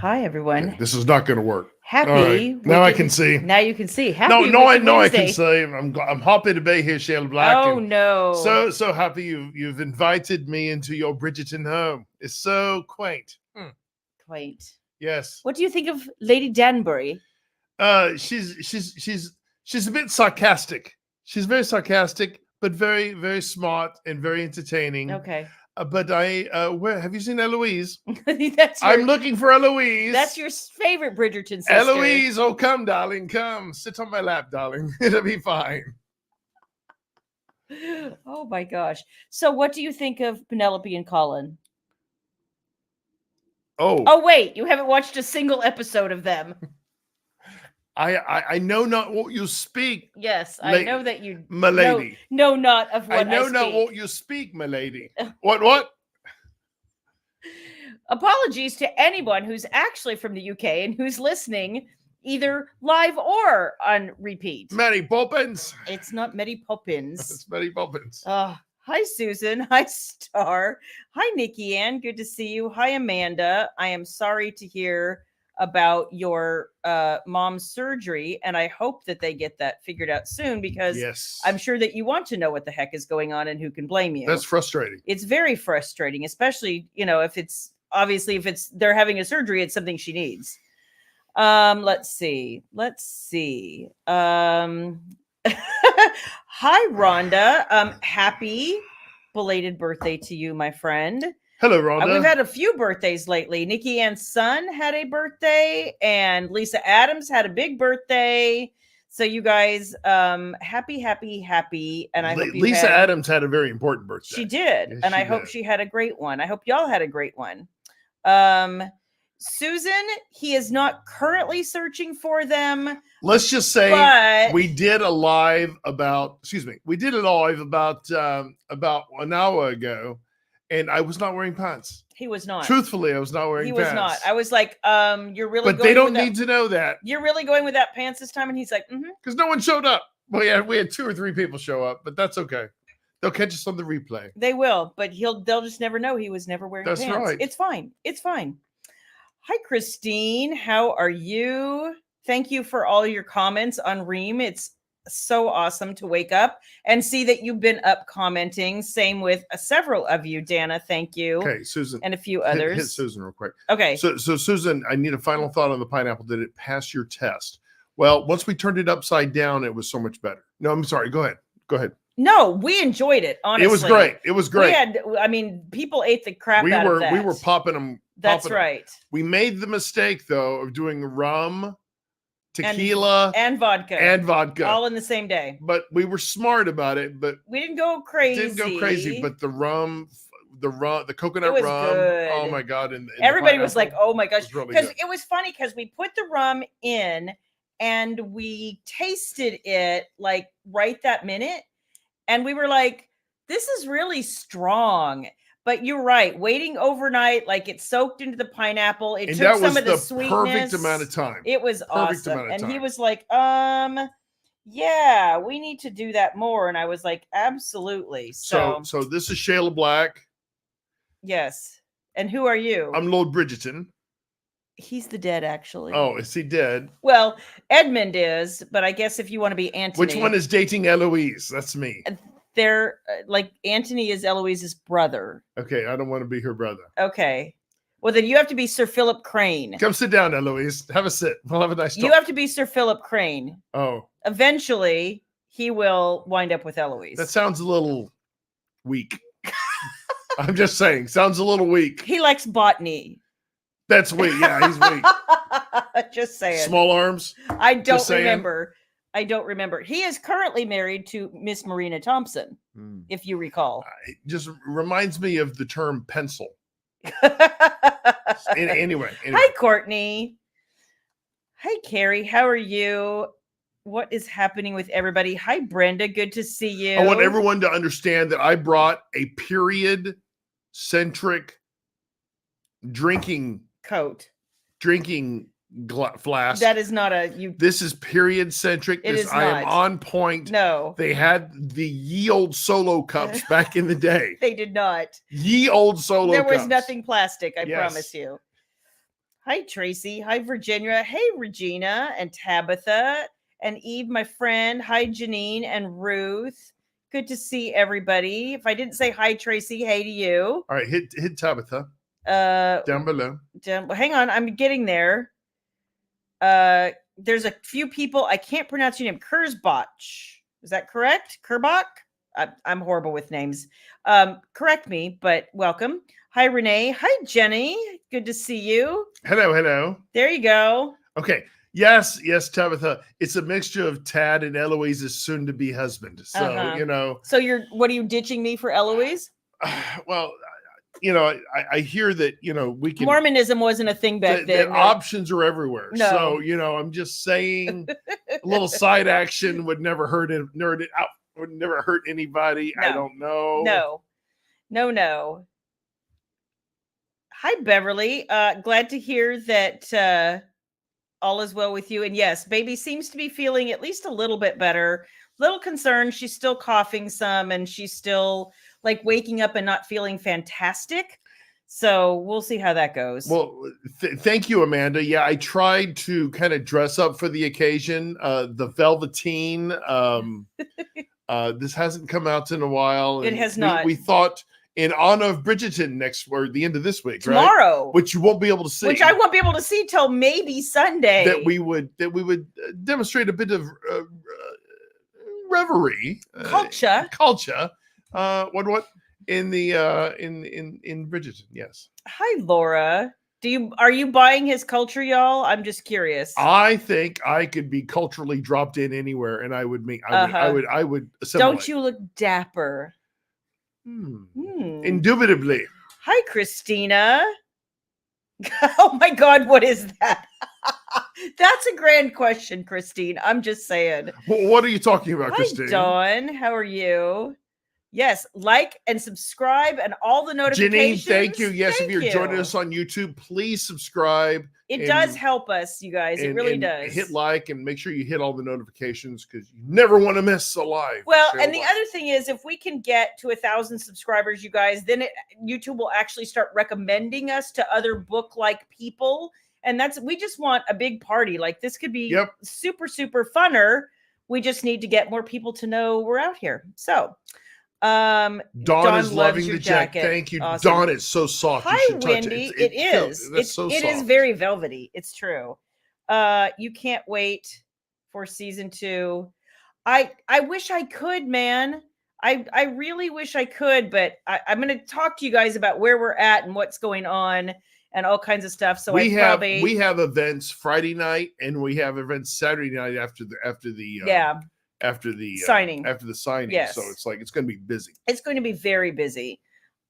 Hi, everyone. Okay, this is not going to work. Happy. All right. Now I can see. Now you can see. Happy. I can see. I'm happy to be here, Shayla Black. Oh no! So happy you've invited me into your Bridgerton home. It's so quaint. Quaint. Yes. What do you think of Lady Danbury? She's a bit sarcastic. She's very sarcastic, but very, very smart and very entertaining. Okay. But where have you seen Eloise? I'm looking for Eloise. That's your favorite Bridgerton sister. Eloise, oh come, darling, come sit on my lap, darling. It'll be fine. Oh my gosh! So, what do you think of Penelope and Colin? Oh wait, you haven't watched a single episode of them. I know not what you speak. Yes, I know that you, my lady. No, not of what I know not what you speak, my lady. What? Apologies to anyone who's actually from the UK and who's listening, either live or on repeat. Mary Poppins. It's not Mary Poppins. It's Mary Poppins. Hi, Susan. Hi, Star. Hi, Nikki Ann. Good to see you. Hi, Amanda. I am sorry to hear about your mom's surgery, and I hope that they get that figured out soon, because I'm sure that you want to know what the heck is going on and who can blame you. That's frustrating. It's very frustrating, especially, if it's they're having a surgery, it's something she needs. Let's see. Hi, Rhonda. Happy belated birthday to you, my friend. Hello, Rhonda. We've had a few birthdays lately. Nikki Ann's son had a birthday, and Lisa Adams had a big birthday. So you guys, happy. And I hope Lisa Adams had a very important birthday. She did. Yes, and I hope she had a great one. I hope y'all had a great one. Susan, he is not currently searching for them. Let's just say we did a live about about an hour ago, and I was not wearing pants. He was not. Truthfully, I was not wearing pants. He was not. I was like, you're really. But they don't need to know that. You're really going without pants this time, and he's like, because no one showed up. Well, yeah, we had 2 or 3 people show up, but that's okay. They'll catch us on the replay. They will, but they'll just never know he was never wearing pants. That's right. It's fine. It's fine. Hi, Christine. How are you? Thank you for all your comments on Reem. It's so awesome to wake up and see that you've been up commenting. Same with several of you. Dana, thank you. Okay, Susan. And a few others. Hit Susan real quick. Okay. So Susan, I need a final thought on the pineapple. Did it pass your test? Well, once we turned it upside down, it was so much better. No, I'm sorry. Go ahead. No, we enjoyed it, honestly. It was great. People ate the crap out of that. We were popping them. That's right. We made the mistake, though, of doing rum, tequila, and vodka. All in the same day. But we were smart about it. But we didn't go crazy. But the rum, the coconut rum. Good. Oh my God! And everybody was like, "Oh my gosh!" Because it was funny because we put the rum in and we tasted it like right that minute, and we were like, "This is really strong." But you're right. Waiting overnight, like it soaked into the pineapple. It took some of the sweetness. Perfect amount of time. It was awesome. And he was like, yeah, we need to do that more. And I was like, absolutely. So this is Shayla Black. Yes. And who are you? I'm Lord Bridgerton. He's the dead, actually. Oh, is he dead? Well, Edmund is, but I guess if you want to be Anthony. Which one is dating Eloise? That's me. They're like Anthony is Eloise's brother. Okay, I don't want to be her brother. Okay. Well, then you have to be Sir Philip Crane. Come sit down, Eloise. Have a sit. We'll have a nice talk. You have to be Sir Philip Crane. Oh. Eventually, he will wind up with Eloise. That sounds a little weak. I'm just saying. Sounds a little weak. He likes botany. That's weak. Yeah, he's weak. Just saying. Small arms. I don't remember. He is currently married to Miss Marina Thompson, if you recall. It just reminds me of the term pencil. Anyway. Hi, Courtney. Hi, Carrie. How are you? What is happening with everybody? Hi, Brenda. Good to see you. I want everyone to understand that I brought a period-centric drinking flask. That is not This is period centric. I am on point. No, they had the ye old Solo cups back in the day. They did not. Ye old Solo. There was nothing plastic. I promise you. Hi, Tracy. Hi, Virginia. Hey, Regina and Tabitha and Eve, my friend. Hi, Janine and Ruth. Good to see everybody. If I didn't say hi, Tracy, hey to you. All right, hit Tabitha. Down below. Hang on, I'm getting there. There's a few people. I can't pronounce your name. Kurzbach. Is that correct? Kurbach? I'm horrible with names. Correct me, but welcome. Hi, Renee. Hi, Jenny. Good to see you. Hello. There you go. Okay. Yes, Tabitha. It's a mixture of Tad and Eloise's soon-to-be husband. So, So what are you ditching me for Eloise? Well, I hear that, we can. Mormonism wasn't a thing back then. Options are everywhere. No. So, I'm just saying a little side action would never hurt it. Would never hurt anybody. No. I don't know. No. Hi, Beverly. Glad to hear that all is well with you. And yes, baby seems to be feeling at least a little bit better. Little concerned. She's still coughing some and she's still like waking up and not feeling fantastic. So we'll see how that goes. Well, thank you, Amanda. Yeah, I tried to kind of dress up for the occasion. The velveteen. This hasn't come out in a while. It has not. We thought in honor of Bridgerton the end of this week, tomorrow, right? Which you won't be able to see. Which I won't be able to see till maybe Sunday. That we would demonstrate a bit of reverie, culture. What in the in Bridgerton? Yes. Hi, Laura. Are you buying his culture, y'all? I'm just curious. I think I could be culturally dropped in anywhere, and I would assimilate. Don't you look dapper? Indubitably. Hi, Christina. Oh my God, what is that? That's a grand question, Christine. I'm just saying. Well, what are you talking about, Christine? Hi, Dawn. How are you? Yes, like and subscribe and all the notifications. Janine, thank you. Yes, if you're joining us on YouTube, please subscribe. It does help us, you guys. It really does. Hit like and make sure you hit all the notifications because you never want to miss a live. Well, and the other thing is, if we can get to 1,000 subscribers, you guys, then YouTube will actually start recommending us to other book-like people. And we just want a big party. Like this could be super, super funner. We just need to get more people to know we're out here. So Dawn is loving the jacket. Thank you. Awesome. Dawn is so soft. Hi, Wendy. It is. It is very velvety. It's true. You can't wait for season 2. I wish I could, man. I really wish I could, but I'm going to talk to you guys about where we're at and what's going on and all kinds of stuff. So we have events Friday night and we have events Saturday night after the signing. Yes. So it's going to be busy. It's going to be very busy.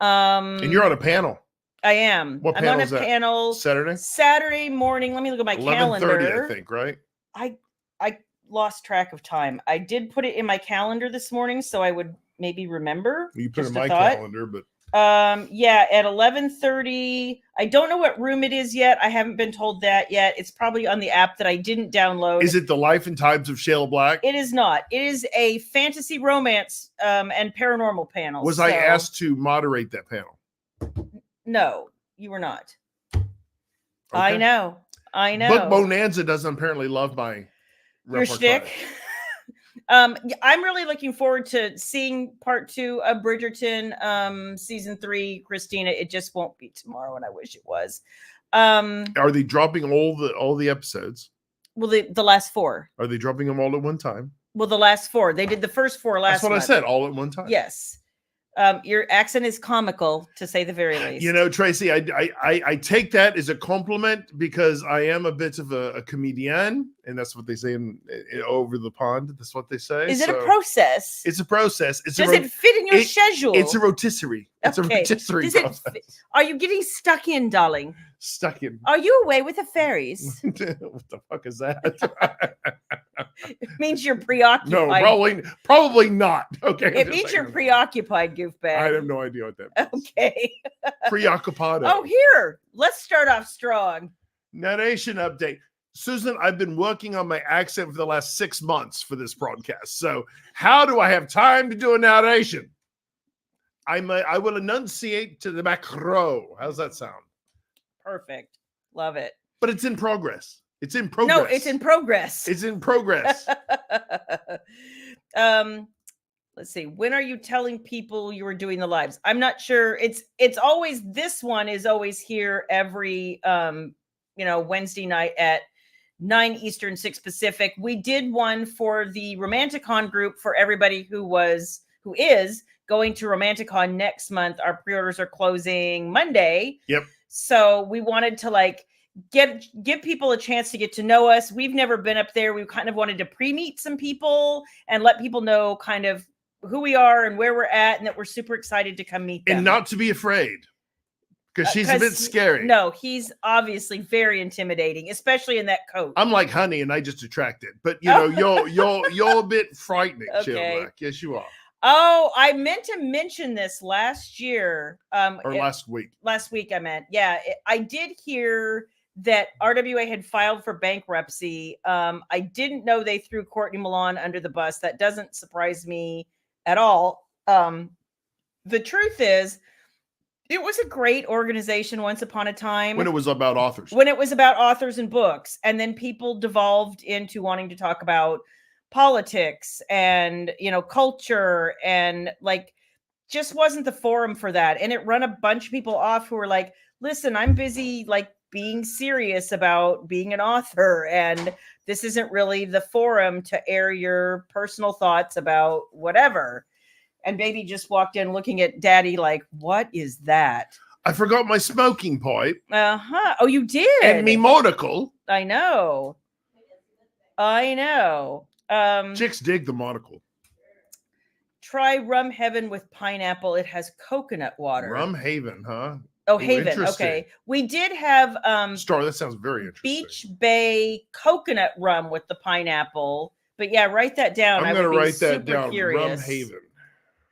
And you're on a panel. I am. What panel I'm on a is that? panel Saturday morning. Let me look at my calendar. 11:30, I think, right? I lost track of time. I did put it in my calendar this morning so I would maybe remember. You put it in my calendar, but at 11:30. I don't know what room it is yet. I haven't been told that yet. It's probably on the app that I didn't download. Is it The Life and Times of Shayla Black? It is not. It is a fantasy romance and paranormal panel. Was I asked to moderate that panel? No, you were not. Okay. I know. But Bonanza doesn't apparently love my your shtick. I'm really looking forward to seeing part 2 of Bridgerton, season 3. Christina, it just won't be tomorrow, and I wish it was. Are they dropping all the episodes? Well, the last 4. Are they dropping them all at one time? Well, the last 4. They did the first 4 last. That's what month. I said. All at one time. Yes. Your accent is comical, to say the very least. Tracy, I take that as a compliment because I am a bit of a comedian, and that's what they say in over the pond. That's what they say. Is it a process? It's a process. Does it fit in your schedule? It's a rotisserie. It's a rotisserie process. Are you getting stuck in, darling? Stuck in. Are you away with the fairies? What the fuck is that? It means you're preoccupied. No, probably not. Okay. It means you're preoccupied, goofbag. I have no idea what that means. Okay. Preoccupado. Oh, here. Let's start off strong. Narration update. Susan, I've been working on my accent for the last 6 months for this broadcast. So how do I have time to do a narration? I will enunciate to the back row. How's that sound? Perfect. Love it. But it's in progress. It's in progress. No, it's in progress. It's in progress. Let's see. When are you telling people you were doing the lives? I'm not sure. It's always, this one is always here every Wednesday night at 9 Eastern, 6 Pacific. We did one for the Romanticon group for everybody who is going to Romanticon next month. Our pre-orders are closing Monday. Yep. So we wanted to give people a chance to get to know us. We've never been up there. We kind of wanted to pre-meet some people and let people know kind of who we are and where we're at, and that we're super excited to come meet them. And not to be afraid. Because she's a bit scary. No, he's obviously very intimidating, especially in that coat. I'm like honey, and I just attract it. But you're a bit frightening, Okay. Shayla Black. Yes, you are. Oh, I meant to mention this last year. Last week. Last week, I meant. Yeah, I did hear that RWA had filed for bankruptcy. I didn't know they threw Courtney Milan under the bus. That doesn't surprise me at all. The truth is, it was a great organization once upon a time. When it was about authors. When it was about authors and books. And then people devolved into wanting to talk about politics and, culture, and just wasn't the forum for that. And it run a bunch of people off who were like, listen, I'm busy being serious about being an author, and this isn't really the forum to air your personal thoughts about whatever. And baby just walked in looking at daddy like, what is that? I forgot my smoking pipe. Uh-huh. Oh, you did? And me monocle. I know. Chicks dig the monocle. Try Rum Heaven with pineapple. It has coconut water. Rum Haven, huh? Oh, Haven. Okay. We did have Star, that sounds very interesting. Beach Bay coconut rum with the pineapple. But yeah, write that down. I'm going to write that down. Curious. Rum Haven.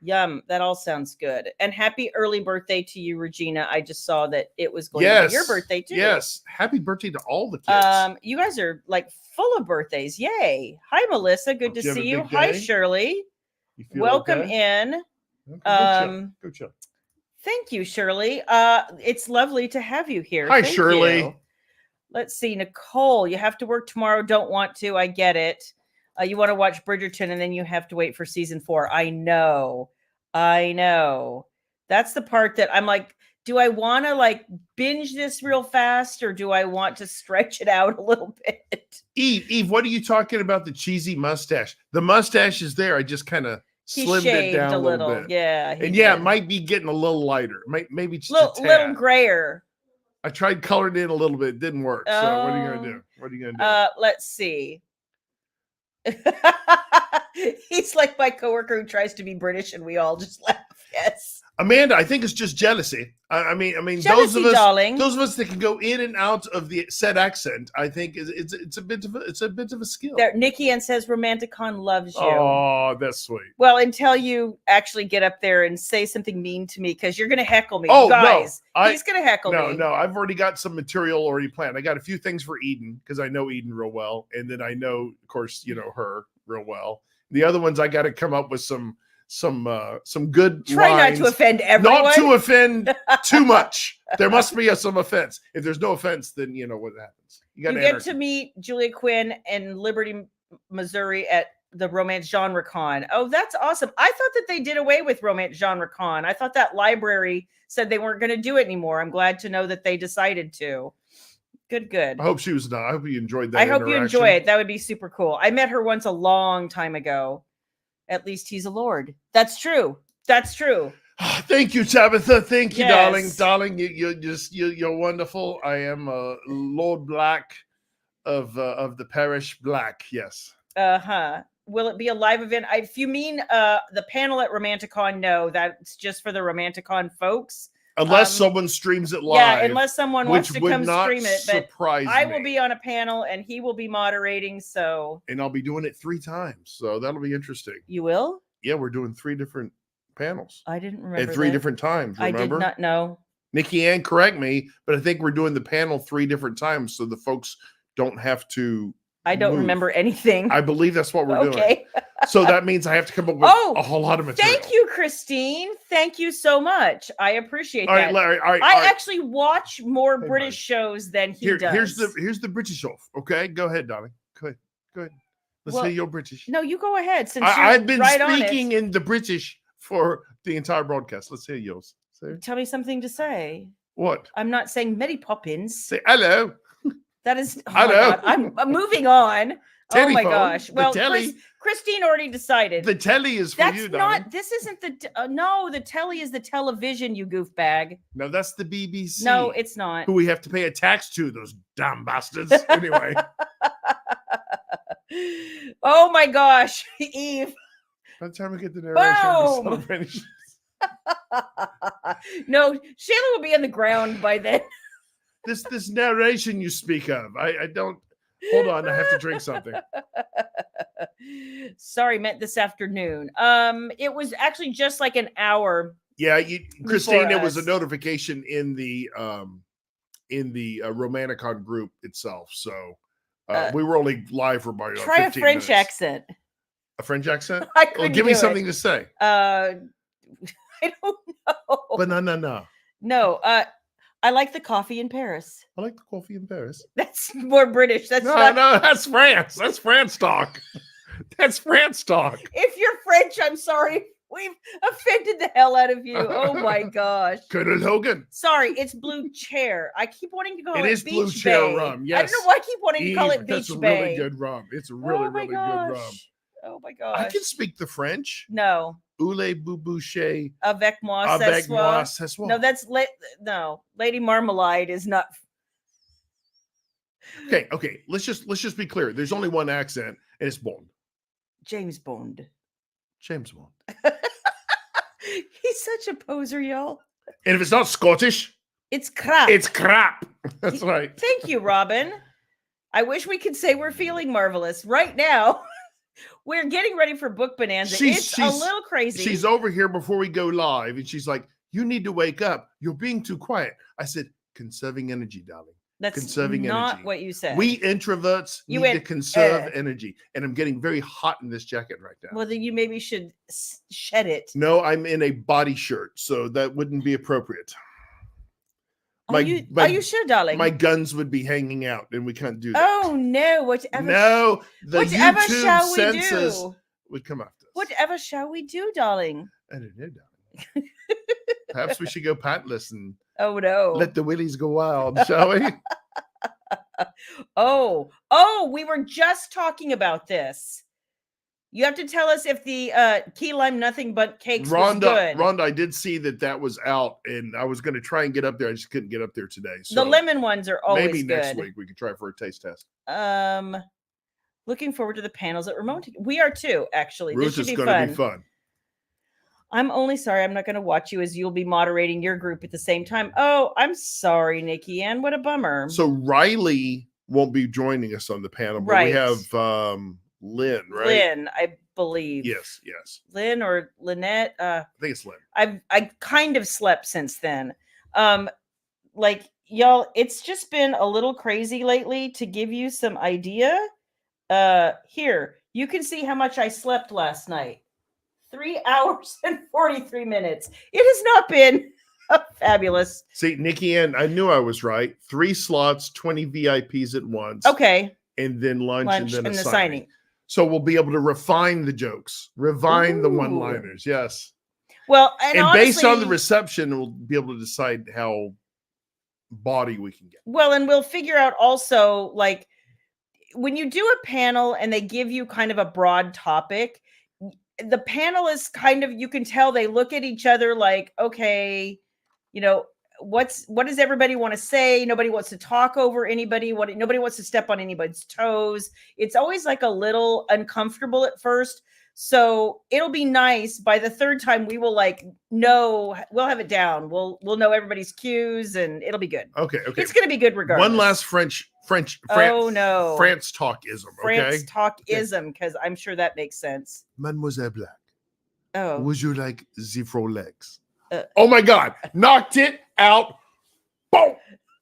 Yum. That all sounds good. And happy early birthday to you, Regina. I just saw that it was going to be your birthday too. Yes. Happy birthday to all the kids. You guys are full of birthdays. Yay. Hi, Melissa. Good to see you. Hi, Shirley. Welcome in. Go chill. Thank you, Shirley. It's lovely to have you here. Hi, Shirley. Let's see. Nicole, you have to work tomorrow. Don't want to. I get it. You want to watch Bridgerton, and then you have to wait for season 4. I know. That's the part that I'm like, do I want to binge this real fast, or do I want to stretch it out a little bit? Eve, what are you talking about? The cheesy mustache. The mustache is there. I just kind of slimmed it down a little bit. Yeah. And yeah, it might be getting a little lighter. Maybe just a little grayer. I tried coloring it in a little bit. It didn't work. So what are you going to do? Let's see. He's like my coworker who tries to be British, and we all just laugh. Yes. Amanda, I think it's just jealousy. I mean, jealousy, those of us that can go in and out of the said accent, I think it's a bit of a skill. There, Nikki Ann says Romanticon loves you. Oh, that's sweet. Well, until you actually get up there and say something mean to me, because you're going to heckle me. Oh, guys, he's going to heckle me. No, I've already got some material already planned. I got a few things for Eden, because I know Eden real well, and then I know, of course, her real well. The other ones, I got to come up with some good try lines. Not to offend everyone. Not to offend too much. There must be some offense. If there's no offense, then you know what happens. You get to meet Julia Quinn in Liberty, Missouri at the Romance Genre Con. Oh, that's awesome. I thought that they did away with Romance Genre Con. I thought that library said they weren't going to do it anymore. I'm glad to know that they decided to. Good. I hope she was not. I hope you enjoyed that. I hope you enjoy it. That would be super cool. I met her once a long time ago. At least he's a lord. That's true. Thank you, Tabitha. Thank you, darling. You're wonderful. I am Lord Black of the parish Black. Yes. Will it be a live event? If you mean the panel at Romanticon, no, that's just for the Romanticon folks. Unless someone streams it live. Yeah, unless someone wants to come stream it. But I will be on a panel, and he will be moderating. And I'll be doing it 3 times. So that'll be interesting. You will? Yeah, we're doing 3 different panels. I didn't remember at 3 different times. Remember? I did not know. Nikki Ann, correct me, but I think we're doing the panel 3 different times, so the folks don't have to I don't remember anything. I believe that's what we're doing. Okay. So that means I have to come up with a whole lot of material. Thank you, Christine. Thank you so much. I appreciate that. All right, Larry. All right. I actually watch more British shows than he does. Here's the British off. Okay, go ahead, darling. Go ahead. Let's hear your British. No, you go ahead. Since I've been speaking in the British for the entire broadcast. Let's hear yours. Tell me something to say. What? I'm not saying Mary Poppins. Say hello. That is. Oh my God. I'm moving on. Oh my gosh. Well, Christine already decided. The telly is for you, darling. This isn't the. No, the telly is the television, you goofbag. No, that's the BBC. No, it's not. Who we have to pay a tax to, those damn bastards. Anyway. Oh my gosh, Eve. By the time we get the narration, no, Shayla will be on the ground by then. This narration you speak of, I don't. Hold on, I have to drink something. Sorry, meant this afternoon. It was actually just like an hour. Yeah, Christine, there was a notification in the Romanicon group itself, so we were only live for about 15 minutes. Try a French accent. A French accent? I couldn't give me something to say. I don't know. Banana. No, I like the coffee in Paris. I like the coffee in Paris. That's more British. That's no, that's France. That's France talk. That's France talk. If you're French, I'm sorry. We've offended the hell out of you. Oh my gosh. Colonel Hogan. Sorry, it's Blue Chair. I keep wanting to call it Beach Bay. Blue Chair rum. Yes. I don't know why I keep wanting to call it Beach Bay. That's a really good rum. It's a really good rum. Oh my gosh. I can speak the French. No. Oulé boucher. Avec moi, avec moi, ce soir. No, that's Lady Marmalade is not. Okay. Let's just be clear. There's only one accent, and it's Bond. James Bond. James Bond. He's such a poser, y'all. And if it's not Scottish, it's crap. It's crap. That's right. Thank you, Robin. I wish we could say we're feeling marvelous right now. We're getting ready for Book Bonanza. It's a little crazy. She's over here before we go live, and she's like, "You need to wake up. You're being too quiet." I said, "Conserving energy, darling. That's conserving not energy. What you said. We introverts need to conserve energy." And I'm getting very hot in this jacket right now. Well, then you maybe should shed it. No, I'm in a body shirt, so that wouldn't be appropriate. Are you sure, darling? My guns would be hanging out, and we can't do that. Oh no! Whatever YouTube shall censors we do? Would come after us. Whatever shall we do, darling? I don't know, darling. Perhaps we should go pantless and let the willies go wild, shall we? We were just talking about this. You have to tell us if the key lime nothing but cakes was good. Rhonda, I did see that was out, and I was going to try and get up there. I just couldn't get up there today. So the lemon ones are always maybe good. Next week we could try for a taste test. Looking forward to the panels at Ramon. We are too, actually. Ruth, this should going to be fun. I'm only sorry I'm not going to watch you as you'll be moderating your group at the same time. Oh, I'm sorry, Nikki Ann. What a bummer. So Riley won't be joining us on the panel, but we have Lynn, right? Lynn, I believe. Yes. Lynn or Lynette. I think it's Lynn. I kind of slept since then. Like y'all, it's just been a little crazy lately. To give you some idea, here you can see how much I slept last night. 3 hours and 43 minutes. It has not been fabulous. See, Nikki Ann, I knew I was right. 3 slots, 20 VIPs at once. Okay. And then lunch and then the signing. So we'll be able to refine the jokes, refine the one-liners. Yes. Well, and honestly, based on the reception, we'll be able to decide how baudy we can get. Well, and we'll figure out also, like, when you do a panel and they give you kind of a broad topic, the panel is kind of, you can tell they look at each other like, okay, what does everybody want to say? Nobody wants to talk over anybody. Nobody wants to step on anybody's toes. It's always like a little uncomfortable at first. So it'll be nice. By the third time, we will we'll have it down. We'll know everybody's cues, and it'll be good. Okay. It's going to be good regardless. One last France talkism. France talkism, because I'm sure that makes sense. Mademoiselle Black. Oh. Would you like the Frolex? Oh my God. Knocked it out. Boom.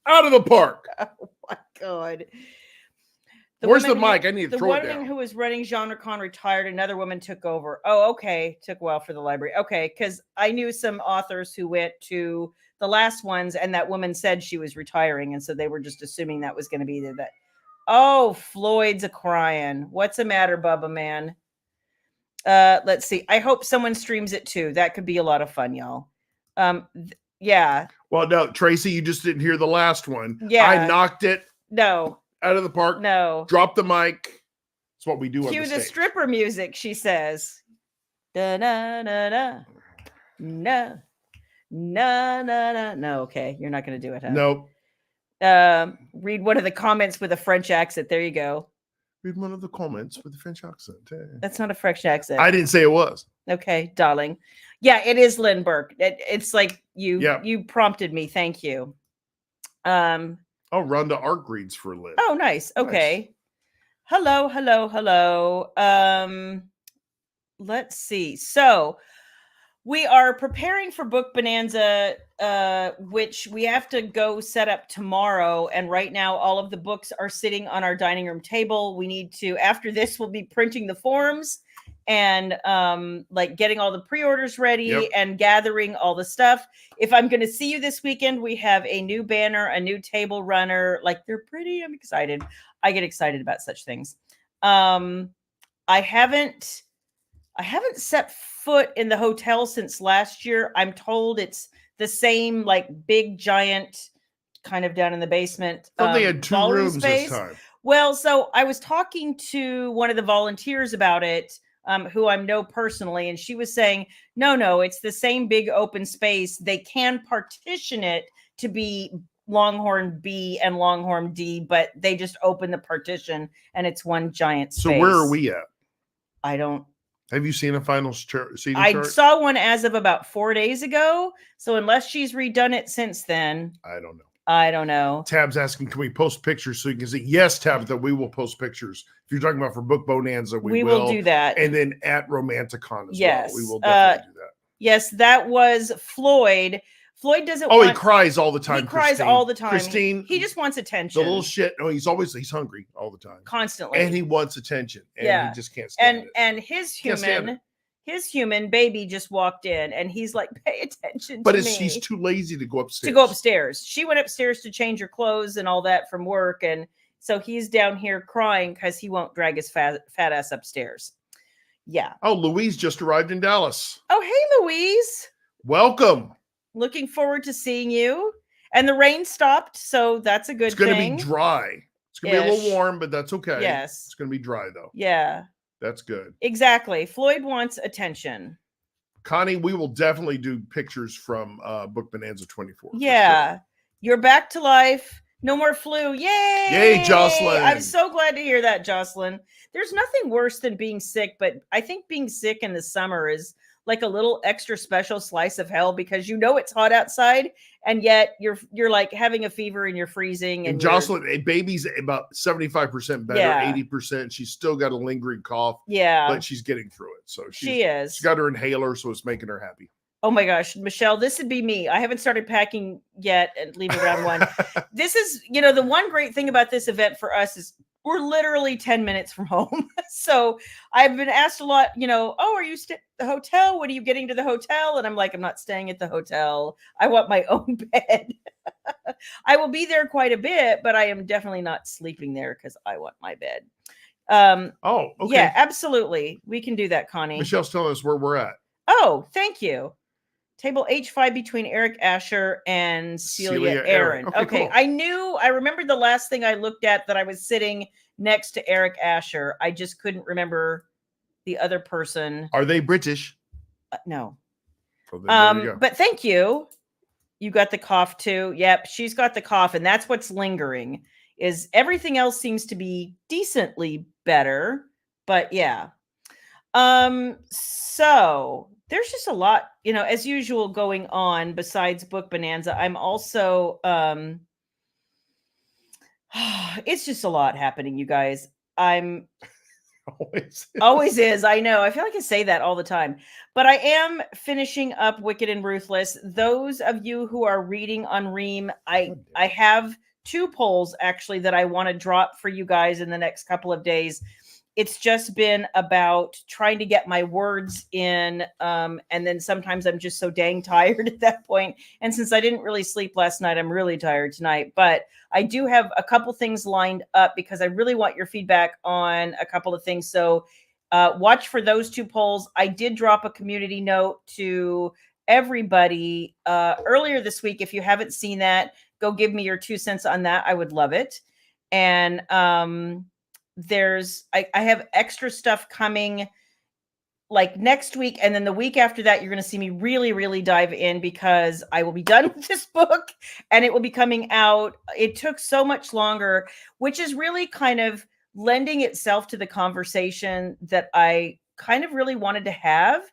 Out of the park. Oh my God. Where's the mic? I need to throw it down. The woman who was running GenreCon retired. Another woman took over. Oh, okay. Took a while for the library. Okay, because I knew some authors who went to the last ones, and that woman said she was retiring, and so they were just assuming that was going to be there. That. Oh, Floyd's a crying. What's the matter, Bubba man? Let's see. I hope someone streams it too. That could be a lot of fun, y'all. Yeah. Well, no, Tracy, you just didn't hear the last one. Yeah. I knocked it. No. Out of the park. No. Drop the mic. That's what we do. Cue on the the stripper music, she says. Da na na na. No. No, no, no. No, okay. You're not going to do it, huh? Nope. Read one of the comments with a French accent. There you go. Read one of the comments with a French accent. That's not a French accent. I didn't say it was. Okay, darling. Yeah, it is Lynn Burke. It's like you prompted me. Thank you. Oh, Rhonda Arc reads for Lynn. Oh, nice. Okay. Nice. Hello. Let's see. So we are preparing for Book Bonanza, which we have to go set up tomorrow. And right now, all of the books are sitting on our dining room table. We need to, after this, we'll be printing the forms and like getting all the pre-orders ready and gathering all the stuff. If I'm going to see you this weekend, we have a new banner, a new table runner. Like, they're pretty. I'm excited. I get excited about such things. I haven't set foot in the hotel since last year. I'm told it's the same, like, big giant kind of down in the basement. Well, they had 2 rooms space. This time. Well, so I was talking to one of the volunteers about it, who I know personally, and she was saying, no, it's the same big open space. They can partition it to be Longhorn B and Longhorn D, but they just open the partition and it's one giant space. So where are we at? I don't. Have you seen a final seating I chart? saw one as of about 4 days ago. So unless she's redone it since then, I don't know. know. Tab's asking, can we post pictures so you can see? Yes, Tabitha, we will post pictures. If you're talking about for Book Bonanza, we will do that. And then at Romanticon as well. We will definitely do that. Yes, that was Floyd. Floyd doesn't he cries all the time. He cries all the time. Christine. He just wants attention. The little shit. No, he's hungry all the time. Constantly. And he wants attention. And he just can't stand it. And his human baby just walked in and he's like, pay attention to me. She's too lazy to go upstairs. She went upstairs to change her clothes and all that from work. And so he's down here crying because he won't drag his fat ass upstairs. Yeah. Oh, Louise just arrived in Dallas. Oh, hey, Louise. Welcome. Looking forward to seeing you. And the rain stopped, so that's a good thing. It's going to be dry. It's going to be a little warm, but that's okay. Yes. It's going to be dry, though. Yeah. That's good. Exactly. Floyd wants attention. Connie, we will definitely do pictures from Book Bonanza 24. Yeah. Sure. You're back to life. No more flu. Yay! Yay, Jocelyn. I'm so glad to hear that, Jocelyn. There's nothing worse than being sick, but I think being sick in the summer is like a little extra special slice of hell because it's hot outside and yet you're like having a fever and you're freezing. And Jocelyn, a baby's about 75% better, 80%. She's still got a lingering cough. Yeah. But she's getting through it. So she is. She's got her inhaler, so it's making her happy. Oh my gosh, Michelle, this would be me. I haven't started packing yet and leaving around 1. This is, the one great thing about this event for us is we're literally 10 minutes from home. So I've been asked a lot, are you at the hotel? What are you getting to the hotel? And I'm like, I'm not staying at the hotel. I want my own bed. I will be there quite a bit, but I am definitely not sleeping there because I want my bed. Okay. Yeah, absolutely. We can do that, Connie. Michelle's telling us where we're at. Oh, thank you. Table H5 between Eric Asher and Celia Aaron. Okay. Cool. I remembered the last thing I looked at that I was sitting next to Eric Asher. I just couldn't remember the other person. Are they British? No. Well, but thank you. You got the cough too. Yep. She's got the cough and that's what's lingering is everything else seems to be decently better, but yeah. So there's just a lot, as usual going on besides Book Bonanza. I'm also, it's just a lot happening, you guys. Always is. I know. I feel like I say that all the time, but I am finishing up Wicked and Ruthless. Those of you who are reading on Ream, I have two polls actually that I want to drop for you guys in the next couple of days. It's just been about trying to get my words in. And then sometimes I'm just so dang tired at that point. And since I didn't really sleep last night, I'm really tired tonight. But I do have a couple things lined up because I really want your feedback on a couple of things. So watch for those two polls. I did drop a community note to everybody earlier this week. If you haven't seen that, go give me your 2 cents on that. I would love it. And I have extra stuff coming like next week, and then the week after that you're going to see me really, really dive in because I will be done with this book and it will be coming out. It took so much longer, which is really kind of lending itself to the conversation that I kind of really wanted to have.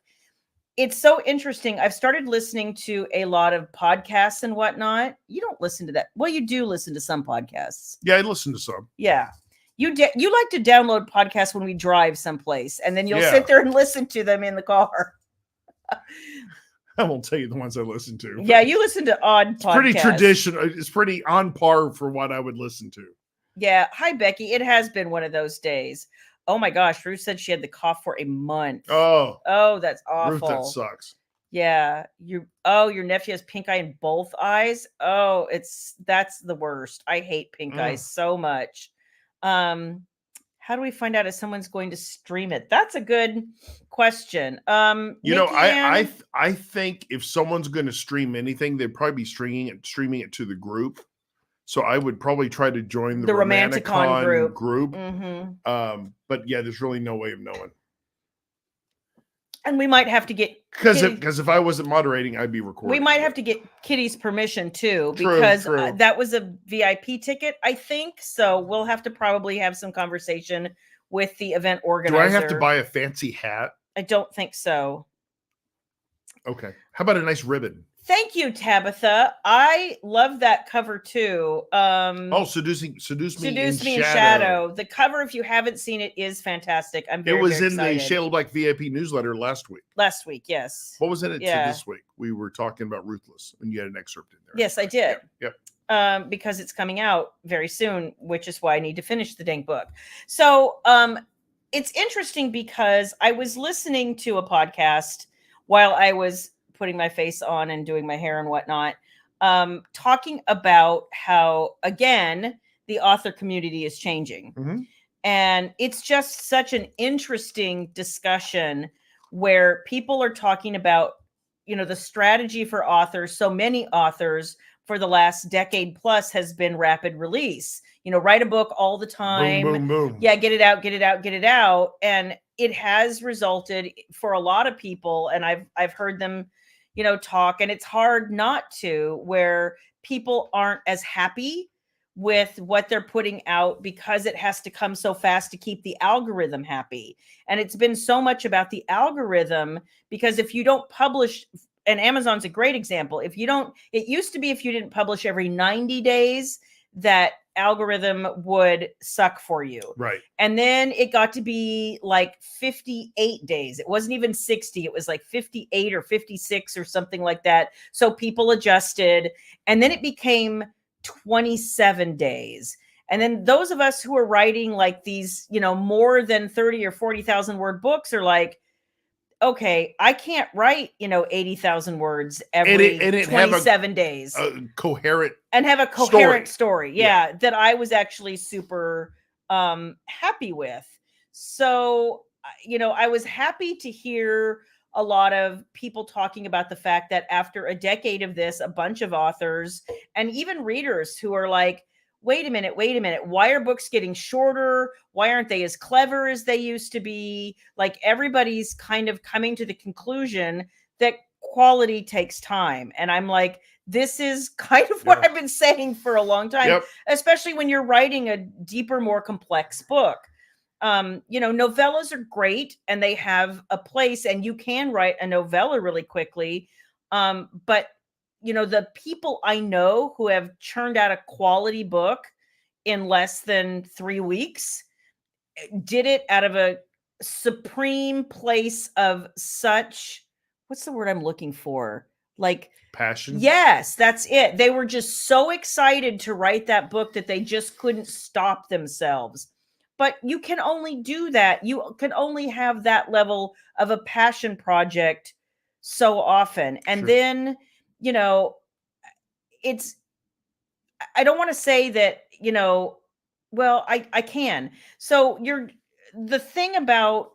It's so interesting. I've started listening to a lot of podcasts and whatnot. You don't listen to that. Well, you do listen to some podcasts. Yeah, I listen to some. Yeah. You like to download podcasts when we drive someplace, and then you'll sit there and listen to them in the car. I won't tell you the ones I listen to. Yeah, you listen to odd podcasts. Pretty traditional. It's pretty on par for what I would listen to. Yeah. Hi, Becky. It has been one of those days. Oh my gosh. Ruth said she had the cough for a month. Oh, that's awful. Ruth, that sucks. Yeah. Your nephew has pink eye in both eyes. Oh, that's the worst. I hate pink eyes so much. How do we find out if someone's going to stream it? That's a good question. I think if someone's going to stream anything, they'd probably be streaming it to the group. So I would probably try to join the Romanticon group. Mm-hmm. But yeah, there's really no way of knowing. And we might have to get because if I wasn't moderating, I'd be recording. We might have to get Kitty's permission too, because that was a VIP ticket, I think. So we'll have to probably have some conversation with the event organizer. Do I have to buy a fancy hat? I don't think so. Okay. How about a nice ribbon? Thank you, Tabitha. I love that cover too. Seduce me in Shadow. The cover, if you haven't seen it, is fantastic. I'm very, It was very in excited. the Shayla Black VIP newsletter last week. Last week, yes. What was in it this week? We were talking about Ruthless, and you had an excerpt in there. Yes, I did. Yep. Because it's coming out very soon, which is why I need to finish the dang book. So it's interesting because I was listening to a podcast while I was putting my face on and doing my hair and whatnot, talking about how, again, the author community is changing. Mm-hmm. And it's just such an interesting discussion where people are talking about, the strategy for authors. So many authors for the last decade plus has been rapid release. Write a book all the time. Boom, boom, boom. Yeah, get it out. And it has resulted for a lot of people, and I've heard them talk, and it's hard not to, where people aren't as happy with what they're putting out because it has to come so fast to keep the algorithm happy. And it's been so much about the algorithm, because if you don't publish, and Amazon's a great example, it used to be if you didn't publish every 90 days, that algorithm would suck for you. Right. And then it got to be like 58 days. It wasn't even 60. It was like 58 or 56 or something like that. So people adjusted, and then it became 27 days. And then those of us who are writing like these, more than 30 or 40,000 word books are like, okay, I can't write, 80,000 words every 27 days. Coherent. And have a coherent story. Yeah. That I was actually super happy with. So, I was happy to hear a lot of people talking about the fact that after a decade of this, a bunch of authors and even readers who are like, wait a minute. Why are books getting shorter? Why aren't they as clever as they used to be? Like, everybody's kind of coming to the conclusion that quality takes time. And I'm like, this is kind of what I've been saying for a long time, especially when you're writing a deeper, more complex book. Novellas are great and they have a place, and you can write a novella really quickly. But the people I know who have churned out a quality book in less than 3 weeks did it out of a supreme place of such, what's the word I'm looking for? like Passion. Yes, that's it. They were just so excited to write that book that they just couldn't stop themselves. But you can only do that. You can only have that level of a passion project so often. And Sure. then, you know, it's, I don't want to say that, you know, well, I can. So the thing about,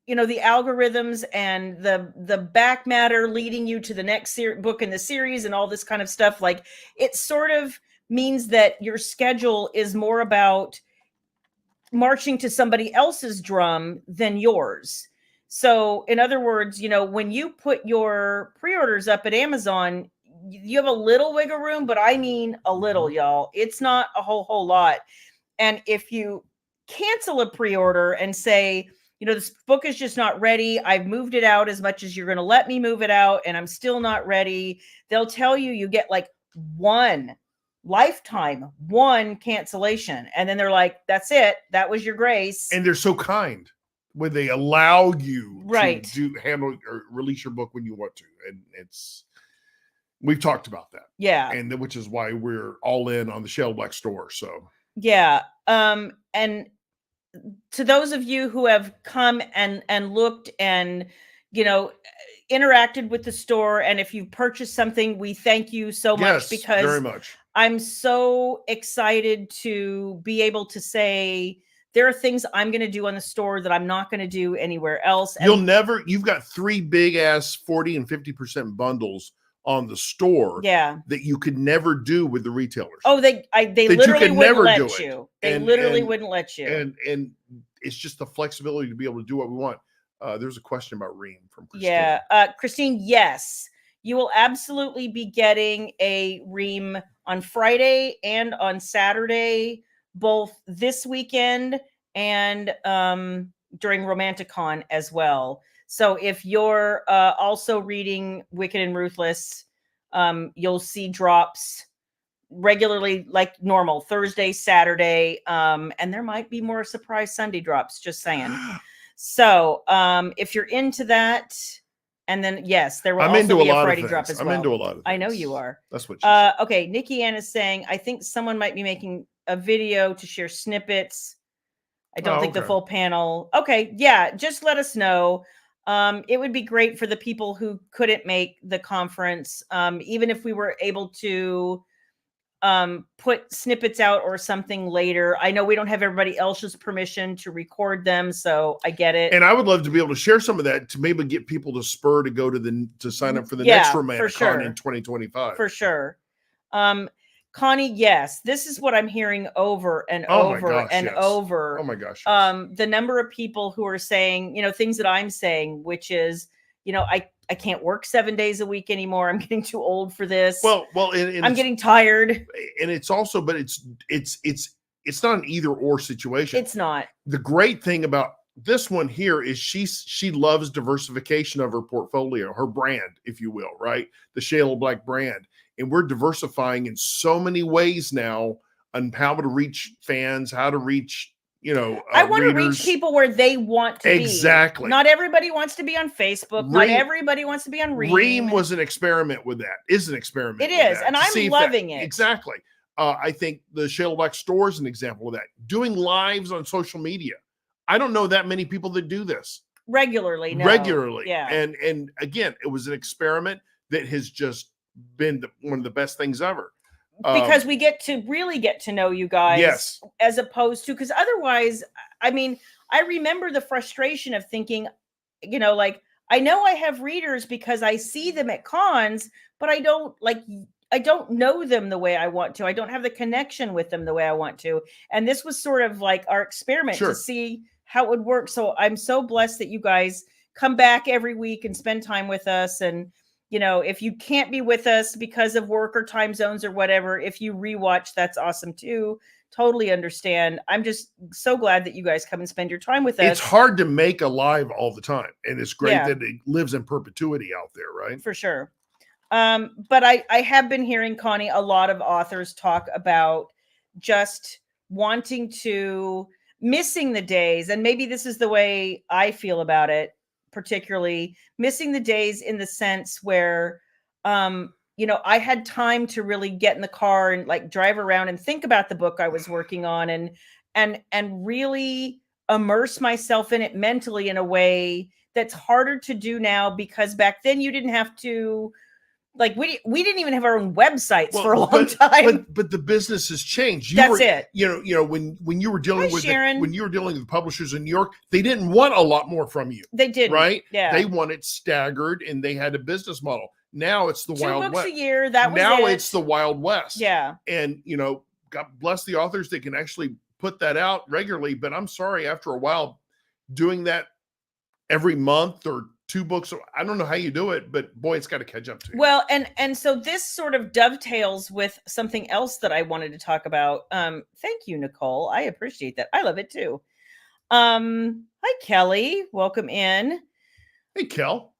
you know, the algorithms and the back matter leading you to the next book in the series and all this kind of stuff, like it sort of means that your schedule is more about marching to somebody else's drum than yours. So in other words, you know, when you put your pre-orders up at Amazon, you have a little wiggle room, but I mean a little, y'all. It's not a whole lot. And if you cancel a pre-order and say, you know, this book is just not ready, I've moved it out as much as you're going to let me move it out, and I'm still not ready, they'll tell you you get like one cancellation. And then they're like, that's it. That was your grace. And they're so kind when they allow you Right. to handle or release your book when you want to. And we've talked about that. Yeah. And which is why we're all in on the Shayla Black store. So yeah. And to those of you who have come and looked and, you know, interacted with the store, and if you've purchased something, we thank you so much, because very much. I'm so excited to be able to say there are things I'm going to do on the store that I'm not going to do anywhere else. And You've got 3 big ass 40 and 50% bundles on the store that you could never do with the retailers. Oh, they literally wouldn't let you. They literally wouldn't let you. And it's just the flexibility to be able to do what we want. There's a question about Ream from Christine. Yeah. Christine, yes. You will absolutely be getting a Ream on Friday and on Saturday, both this weekend and during Romanticon as well. So if you're also reading Wicked and Ruthless, you'll see drops regularly, like normal, Thursday, Saturday, and there might be more surprise Sunday drops, just saying. So if you're into that, and then yes, there will also be a Friday drop as well. I'm into a lot of things. I know you are. That's what she said. Okay, Nikki Ann is saying, I think someone might be making a video to share snippets. I don't think the full panel. Okay, yeah, just let us know. It would be great for the people who couldn't make the conference, even if we were able to put snippets out or something later. I know we don't have everybody else's permission to record them, so I get it. And I would love to be able to share some of that to maybe get people to spur to go to sign up for the next Romanticon in 2025. For sure. Connie, yes, this is what I'm hearing over and over and over. Oh my gosh. The number of people who are saying, you know, things that I'm saying, which is, you know, I can't work 7 days a week anymore. I'm getting too old for this. Well, and I'm getting tired. And it's also, but it's not an either or situation. It's not. The great thing about this one here is she loves diversification of her portfolio, her brand, if you will, right? The Shayla Black brand. And we're diversifying in so many ways now on how to reach fans, how to reach, you know, I want to reach people where they want to be. Exactly. Not everybody wants to be on Facebook. Not everybody wants to be on Ream. Ream was an experiment with that. Is an experiment. It is, and I'm loving it. Exactly. I think the Shayla Black store is an example of that. Doing lives on social media. I don't know that many people that do this regularly. No. Regularly. Yeah. And again, it was an experiment that has just been one of the best things ever. Because we get to really get to know you guys, yes, as opposed to, because otherwise, I mean, I remember the frustration of thinking, you know, like, I know I have readers because I see them at cons, but I don't know them the way I want to. I don't have the connection with them the way I want to. And this was sort of like our experiment to see how it would work. So I'm so blessed that you guys come back every week and spend time with us. And you know, if you can't be with us because of work or time zones or whatever, if you rewatch, that's awesome too. Totally understand. I'm just so glad that you guys come and spend your time with us. It's hard to make a live all the time. And it's great that it lives in perpetuity out there, right? For sure. But I have been hearing, Connie, a lot of authors talk about just wanting to, missing the days. And maybe this is the way I feel about it, particularly missing the days in the sense where I had time to really get in the car and like drive around and think about the book I was working on and really immerse myself in it mentally in a way that's harder to do now, because back then you didn't have to, like, we didn't even have our own websites for a long time. But the business has changed. That's it. When you were dealing with Sharon. when you were dealing with publishers in New York, they didn't want a lot more from you. They didn't. Right? Yeah. They wanted staggered, and they had a business model. Now it's the Wild West. 2 books a year. That was now it. It's the Wild West. Yeah. And God bless the authors that can actually put that out regularly. But I'm sorry, after a while, doing that every month or 2 books, I don't know how you do it, but boy, it's got to catch up to you. Well, and so this sort of dovetails with something else that I wanted to talk about. Thank you, Nicole. I appreciate that. I love it too. Hi, Kelly. Welcome in. Hey, Kel.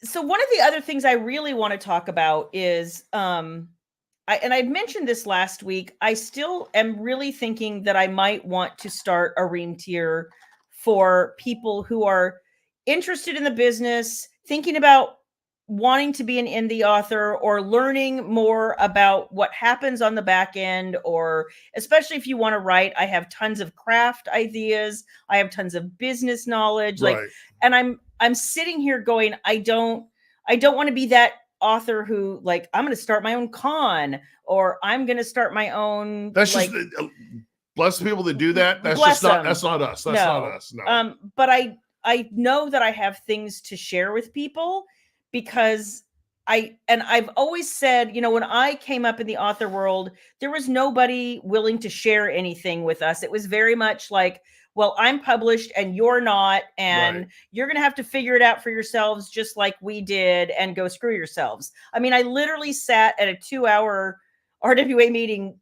So one of the other things I really want to talk about is, I mentioned this last week. I still am really thinking that I might want to start a Ream tier for people who are interested in the business, thinking about wanting to be an indie author or learning more about what happens on the back end, or especially if you want to write. I have tons of craft ideas. I have tons of business knowledge. Right. And I'm sitting here going, I don't want to be that author who, like, I'm going to start my own con, or I'm going to start my own. That's like, just bless the people that do that. That's bless just not. them. That's not us. That's not us. No. But I know that I have things to share with people, because I've always said, when I came up in the author world, there was nobody willing to share anything with us. It was very much like, well, I'm published and you're not, and you're going to have to figure it out for yourselves, just like we did, and go screw yourselves. I mean, I literally sat at a 2-hour RWA meeting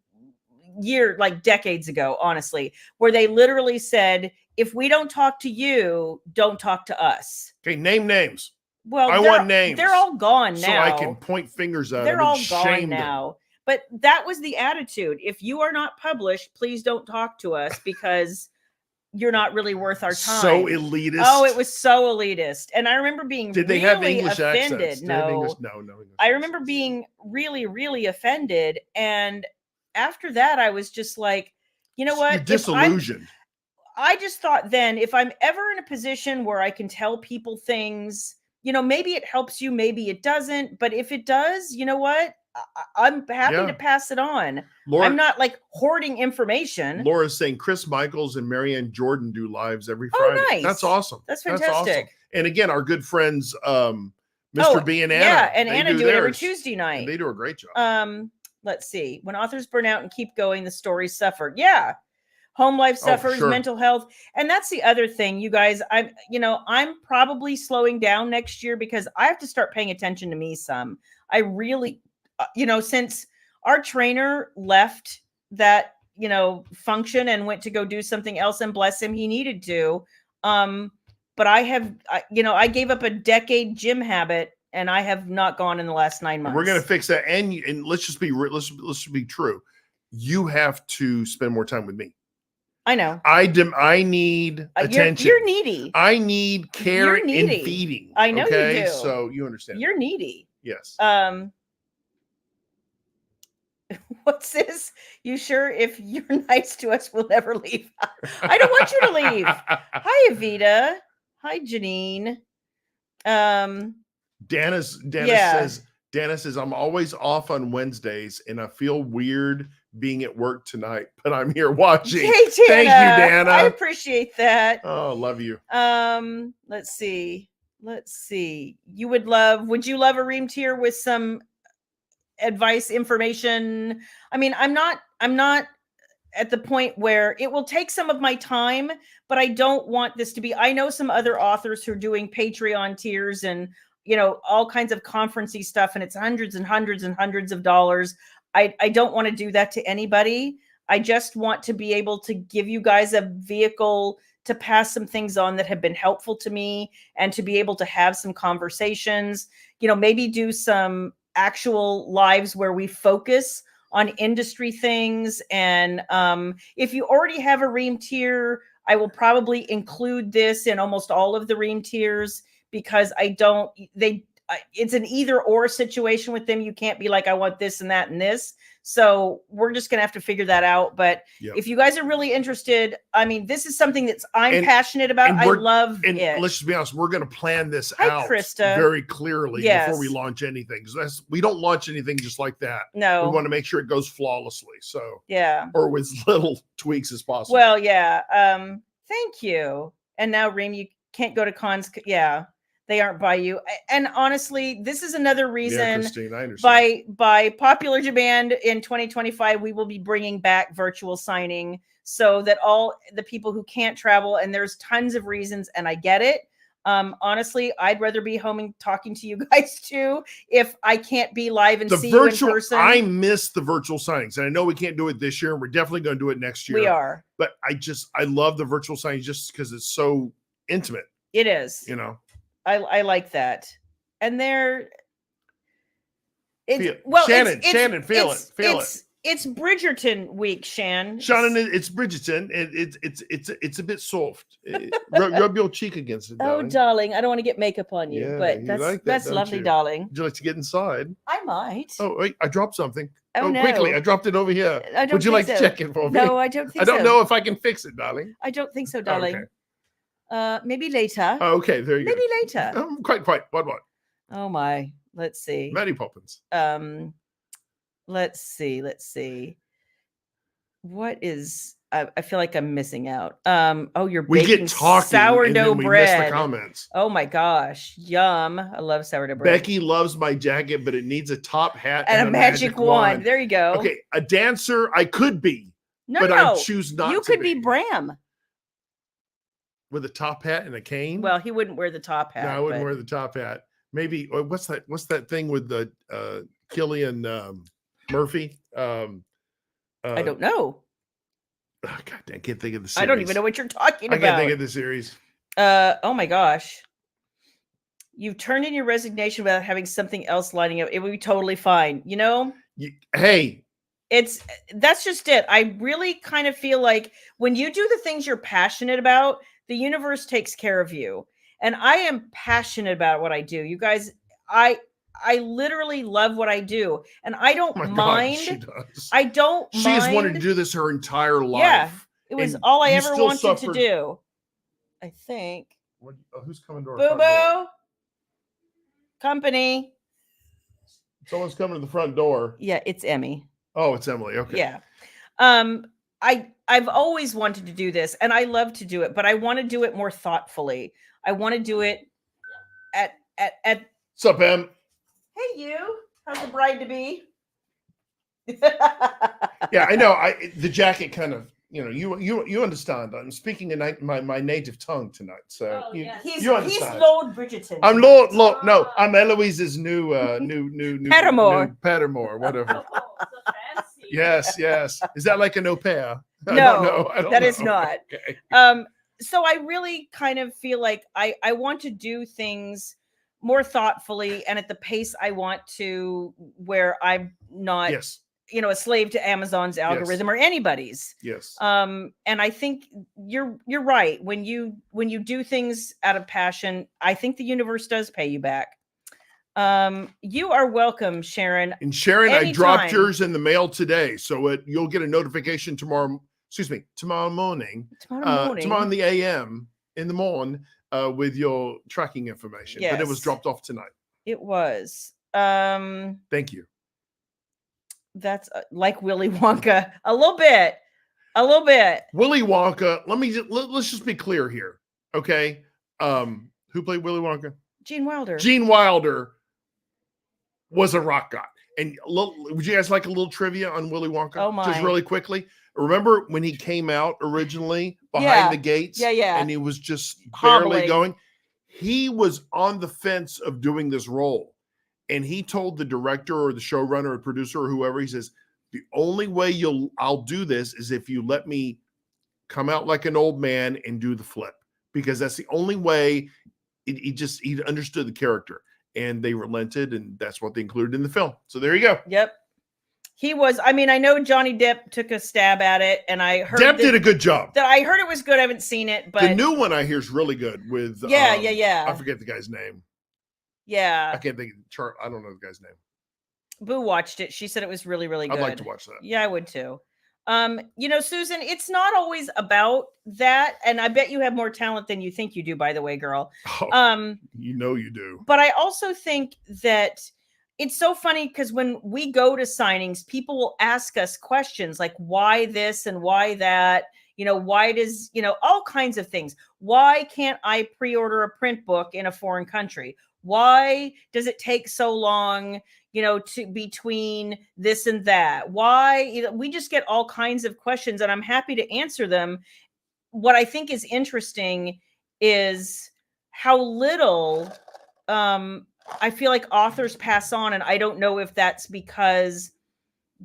decades ago, honestly, where they literally said, if we don't talk to you, don't talk to us. Okay, name names. Well, I want names. They're all gone now. So I can point fingers at them. They're all gone now. But that was the attitude. If you are not published, please don't talk to us, because you're not really worth our time. So elitist. Oh, it was so elitist. And I remember being Did they really have English offended. Accents? No. English I remember being really, really offended. And after that, I was just like, you know what? You're disillusioned. I just thought then, if I'm ever in a position where I can tell people things, maybe it helps you, maybe it doesn't. But if it does, you know what? I'm happy to pass it on. I'm not like hoarding information. Laura's saying Chris Michaels and Marianne Jordan do lives every Friday. Oh, nice. That's awesome. That's fantastic. That's awesome. And again, our good friends, Mr. B and Anna. Yeah, and Anna do it every Tuesday night. And they do a great job. Let's see. When authors burn out and keep going, the stories suffer. Yeah. Home life suffers, mental health. And that's the other thing, you guys. I'm probably slowing down next year, because I have to start paying attention to me some. I really, since our trainer left that, function and went to go do something else, and bless him, he needed to. But I gave up a decade gym habit, and I have not gone in the last 9 months. We're going to fix that. And let's just be true. You have to spend more time with me. I know. I need attention. You're needy. I need care and feeding. I know you do. So you understand. You're needy. Yes. What's this? You sure if you're nice to us, we'll never leave? I don't want you to leave. Hi, Evita. Hi, Janine. Dana says, I'm always off on Wednesdays and I feel weird being at work tonight, but I'm here watching. Hey, Dana. Thank you, Dana. I appreciate that. Oh, love you. Let's see. Would you love a Ream tier with some advice, information? I mean, I'm not at the point where it will take some of my time, but I don't want this to be, I know some other authors who are doing Patreon tiers and, all kinds of conferencey stuff, and it's hundreds and hundreds and hundreds of dollars. I don't want to do that to anybody. I just want to be able to give you guys a vehicle to pass some things on that have been helpful to me, and to be able to have some conversations, maybe do some actual lives where we focus on industry things. And if you already have a Ream tier, I will probably include this in almost all of the Ream tiers, because it's an either or situation with them. You can't be like, I want this and that and this. So we're just going to have to figure that out. But if you guys are really interested, I mean, this is something I'm passionate about. I love it. Let's just be honest. We're going to plan this Hi, out Krista. very clearly before we launch anything. We don't launch anything just like that. No. We want to make sure it goes flawlessly. So or with little tweaks as possible. Well, thank you. And now, Reem, you can't go to cons. Yeah. They aren't by you. And honestly, this is another reason Christine, I understand. by popular demand in 2025, we will be bringing back virtual signing so that all the people who can't travel, and there's tons of reasons, and I get it. Honestly, I'd rather be home and talking to you guys too if I can't be live and see you in person. I miss the virtual signings, and I know we can't do it this year, and we're definitely going to do it next year. We are. But I love the virtual signings just because it's so intimate. It is. I like that. And Shannon, feel it. It's Bridgerton week, Shannon, it's Bridgerton. It's a bit soft. Rub your cheek against it, darling. Oh, darling, I don't want to get makeup on you, but that's lovely, darling. Would you like to get inside? I might. Oh, wait, I dropped something. Oh, no. Quickly, I dropped it over here. Would you like to check it for me? No, I don't think so. I don't know if I can fix it, darling. I don't think so, darling. Okay. Maybe later. Oh, okay, there you go. Maybe later. Quite. What? Oh my. Let's see. Mary Poppins. Let's see. What is? I feel like I'm missing out. You're we baking get talking sourdough and then bread. We miss the comments. Oh my gosh, yum! I love sourdough bread. Becky loves my jacket, but it needs a top hat and a magic wand. There you go. Okay, a dancer I could be, but I choose not. You could be Bram. With a top hat and a cane? Well, he wouldn't wear the top hat. No, I wouldn't wear the top hat. Maybe what's that thing with the Cillian Murphy? I don't know. Oh, God, I can't think of the series. I don't even know what you're talking about. I can't think of the series. Oh my gosh. You've turned in your resignation without having something else lining up. It would be totally fine. Hey. That's just it. I really kind of feel like when you do the things you're passionate about, the universe takes care of you. And I am passionate about what I do. You guys, I literally love what I do. And I don't mind. God, she does. I don't mind. She has wanted to do this her entire life. Yeah. It was all I ever wanted to do. I think. Who's coming to our front door? Company. Someone's coming to the front door. Yeah, it's Emmy. Oh, it's Emily. Okay. Yeah. I've always wanted to do this, and I love to do it, but I want to do it more thoughtfully. I want to do it at What's up, Em? Hey, you. How's the bride to be? Yeah, I know. The jacket kind of, you understand. I'm speaking in my native tongue tonight, so you understand. He's Lord Bridgerton. I'm Lord. No, I'm Eloise's new Paramour. Paramour, whatever. Yes. Is that like an au pair? No, I don't that know. is not. Okay. So I really kind of feel like I want to do things more thoughtfully and at the pace I want to, where I'm not, a slave to Amazon's algorithm or anybody's. Yes. And I think you're right. When you do things out of passion, I think the universe does pay you back. You are welcome, Sharon. And Sharon, anytime. I dropped yours in the mail today, so you'll get a notification tomorrow morning. Tomorrow in the AM in the morning with your tracking information. Yes. But it was dropped off tonight. It was. Thank you. That's like Willy Wonka. A little bit. Willy Wonka. Let's just be clear here. Okay. Who played Willy Wonka? Gene Wilder. Gene Wilder was a rock god. And would you guys like a little trivia on Willy Wonka? Oh my. Just really quickly. Remember when he came out originally behind the gates? Yeah. And he was just Hobbling. barely going. He was on the fence of doing this role. And he told the director or the showrunner or producer or whoever, he says, the only way I'll do this is if you let me come out like an old man and do the flip. Because that's the only way. He understood the character. And they relented, and that's what they included in the film. So there you go. Yep. He was, I know Johnny Depp took a stab at it, and I heard Depp did a good job. I heard it was good. I haven't seen it, but the new one I hear is really good with yeah. I forget the guy's name. Yeah. I can't think of I don't know the guy's name. Boo watched it. She said it was really, really good. I'd like to watch that. Yeah, I would too. Susan, it's not always about that. And I bet you have more talent than you think you do, by the way, girl. Oh, you do. But I also think that it's so funny because when we go to signings, people will ask us questions like why this and why that, why does, all kinds of things. Why can't I pre-order a print book in a foreign country? Why does it take so long, to between this and that? Why? We just get all kinds of questions and I'm happy to answer them. What I think is interesting is how little I feel like authors pass on, and I don't know if that's because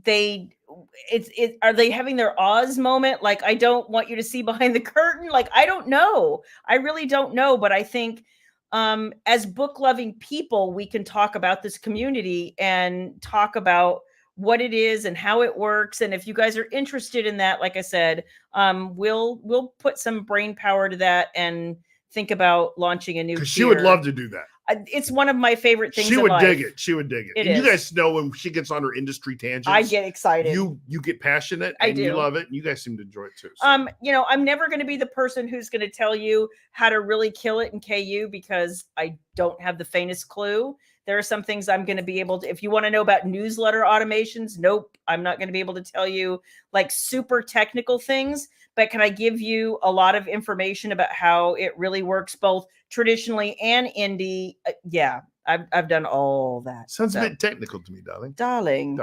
are they having their Oz moment? Like, I don't want you to see behind the curtain. Like, I don't know. I really don't know. But I think as book loving people, we can talk about this community and talk about what it is and how it works. And if you guys are interested in that, like I said, we'll put some brain power to that and think about launching a new tier. She would love to do that. It's one of my favorite things. She would dig it. She would dig it. And is. You guys know when she gets on her industry tangents, I get excited. You get passionate and you love it. And you guys seem to enjoy it too. So. I'm never going to be the person who's going to tell you how to really kill it in KU because I don't have the faintest clue. There are some things I'm going to be able to, if you want to know about newsletter automations, nope, I'm not going to be able to tell you like super technical things, but can I give you a lot of information about how it really works both traditionally and indie? Yeah, I've done all that. Sounds a bit technical to me, darling. Darling.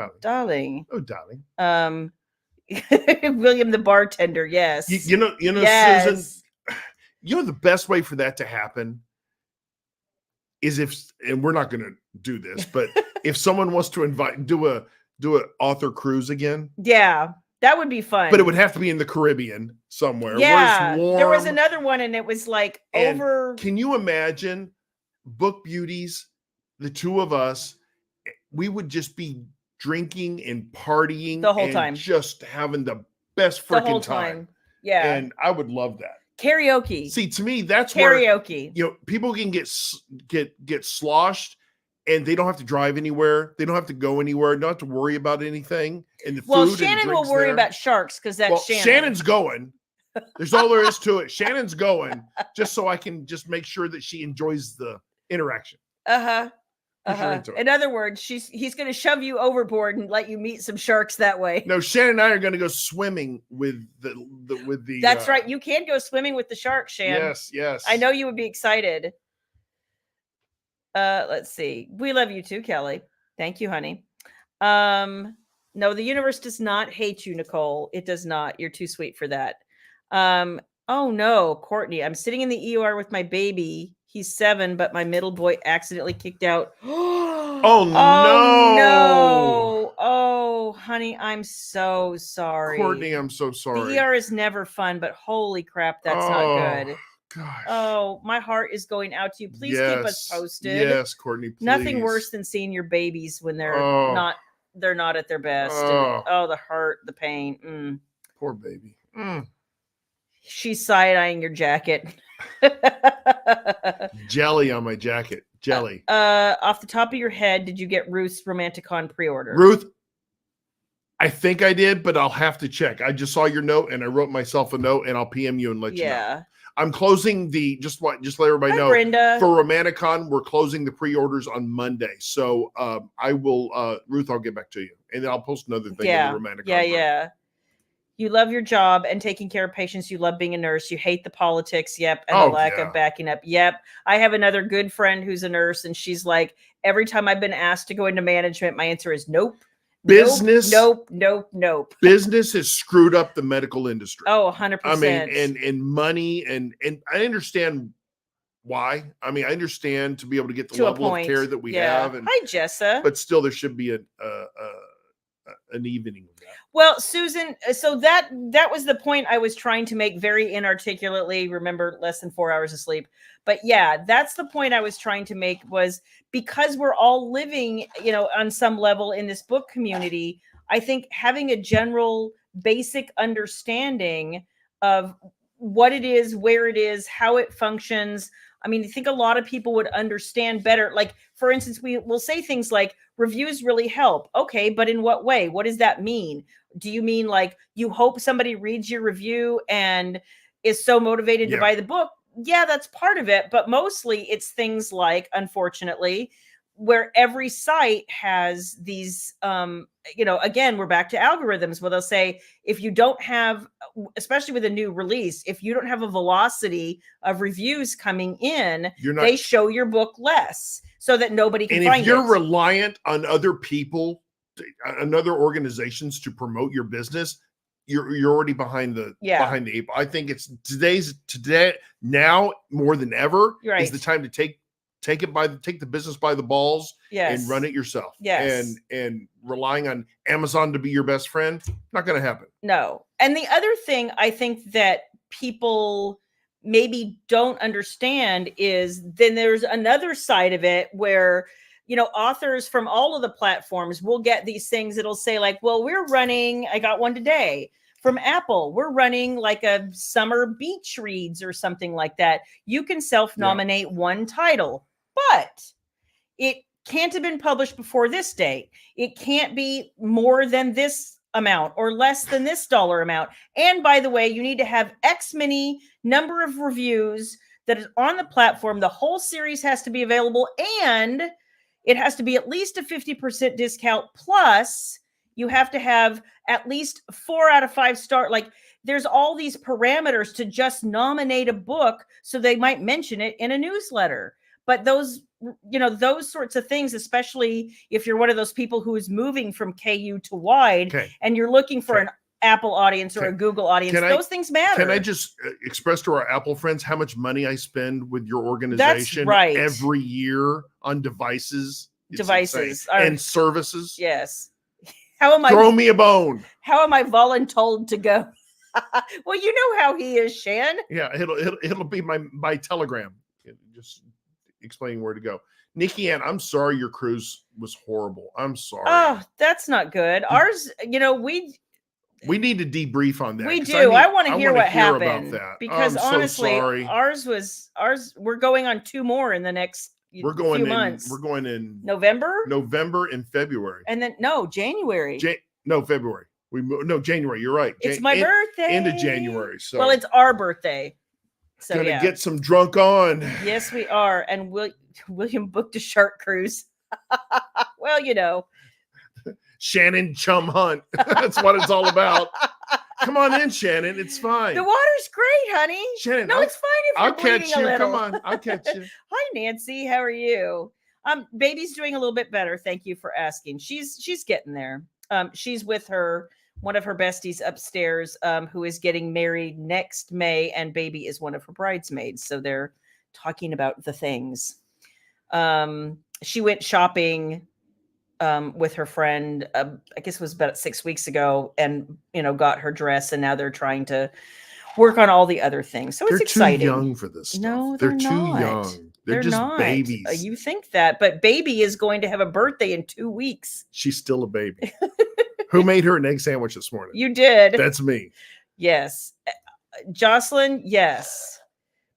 Oh, darling. William the bartender, yes. You know, yes. Susan, the best way for that to happen is and we're not going to do this, but if someone wants to do a author cruise again. Yeah, that would be fun. But it would have to be in the Caribbean somewhere. Yeah, there was another one and it was like over. Can you imagine book beauties, the two of us, we would just be drinking and partying the whole time, just having the best freaking time. Yeah. And I would love that. Karaoke. See, to me, that's karaoke. Where, people can get sloshed and they don't have to drive anywhere. They don't have to go anywhere. Don't have to worry about anything. And the food Shannon will worry about sharks because that's Shannon. Shannon's going. There's all there is to it. Shannon's going just so I can just make sure that she enjoys the interaction. In other words, he's going to shove you overboard and let you meet some sharks that way. No, Shannon and I are going to go swimming with the. That's right. You can go swimming with the sharks, Shan. Yes. I know you would be excited. Let's see. We love you too, Kelly. Thank you, honey. No, the universe does not hate you, Nicole. It does not. You're too sweet for that. Oh no, Courtney. I'm sitting in the ER with my baby. He's 7, but my middle boy accidentally kicked out. Oh no. Oh, honey, I'm so sorry. Courtney, I'm so sorry. The ER is never fun, but holy crap, that's not good. Gosh. Oh, my heart is going out to you. Please keep us posted. Yes, Courtney, please. Nothing worse than seeing your babies when they're not at their best. And, the hurt, the pain. Poor baby. She's side-eyeing your jacket. Jelly on my jacket. Jelly. Off the top of your head, did you get Ruth's Romanticon pre-order? Ruth, I think I did, but I'll have to check. I just saw your note and I wrote myself a note and I'll PM you and let you know. I'm closing just let everybody know. Brenda. For Romanticon, we're closing the pre-orders on Monday. So I will Ruth, I'll get back to you. And then I'll post another thing in the Romanticon. Yeah. You love your job and taking care of patients. You love being a nurse. You hate the politics. Yep. And the lack of backing up. Yep. I have another good friend who's a nurse, and she's like, every time I've been asked to go into management, my answer is nope. Business. Nope. Business has screwed up the medical industry. Oh, 100%. I mean, and money and I understand why. I mean, I understand to be able to get the level of care that we have. And, hi, Jessa. But still, there should be an evening of that. Well, Susan, so that was the point I was trying to make very inarticulately. Remember, less than 4 hours of sleep. But yeah, that's the point I was trying to make, was because we're all living, on some level in this book community, I think having a general basic understanding of what it is, where it is, how it functions, I mean, I think a lot of people would understand better. Like, for instance, we will say things like reviews really help. Okay, but in what way? What does that mean? Do you mean like you hope somebody reads your review and is so motivated to buy the book? Yeah, that's part of it. But mostly it's things like, unfortunately, where every site has these, again, we're back to algorithms where they'll say, if you don't have, especially with a new release, if you don't have a velocity of reviews coming in, they show your book less so that nobody can find it. And if you're reliant on other people, on other organizations to promote your business, you're already behind the eight ball. I think it's today now more than ever is the time to take the business by the balls and run it yourself. Yes. And relying on Amazon to be your best friend, not going to happen. No. And the other thing I think that people maybe don't understand is then there's another side of it where, authors from all of the platforms will get these things. It'll say like, well, I got one today from Apple. We're running like a summer beach reads or something like that. You can self-nominate one title, but it can't have been published before this date. It can't be more than this amount or less than this dollar amount. And by the way, you need to have X many number of reviews that is on the platform. The whole series has to be available, and it has to be at least a 50% discount. Plus, you have to have at least 4 out of 5 star. Like, there's all these parameters to just nominate a book, so they might mention it in a newsletter. But those sorts of things, especially if you're one of those people who is moving from KU to wide and you're looking for an Apple audience or a Google audience, those things matter. Can I just express to our Apple friends how much money I spend with your organization every year on devices and services? Yes. How am I? Throw me a bone. How am I voluntold to go? Well, you know how he is, Shan. Yeah, it'll be my telegram. Just explaining where to go. Nikki Ann, I'm sorry your cruise was horrible. I'm sorry. Oh, that's not good. Ours, we need to debrief on that. We do. I want to hear what happened about that. Because honestly, ours. We're going on 2 more in the next few months. We're going in November and February, and then January. February. January. You're right. It's my birthday. End of January. So well, it's our birthday. So gonna get some drunk on. Yes, we are. And William booked a shark cruise. Well, Shannon Chum Hunt. That's what it's all about. Come on in, Shannon. It's fine. The water's great, honey. Shannon, it's fine if I'll you're catch bleeding you. a little. Come on, I'll catch you. Hi, Nancy. How are you? Baby's doing a little bit better. Thank you for asking. She's getting there. She's with one of her besties upstairs, who is getting married next May, and baby is one of her bridesmaids. So they're talking about the things. She went shopping with her friend, I guess it was about 6 weeks ago, and got her dress, and now they're trying to work on all the other things. So it's exciting. They're too young for this stuff. No, they're too young. They're just not babies. You think that, but baby is going to have a birthday in 2 weeks. She's still a baby. Who made her an egg sandwich this morning? You did. That's me. Yes. Jocelyn, yes.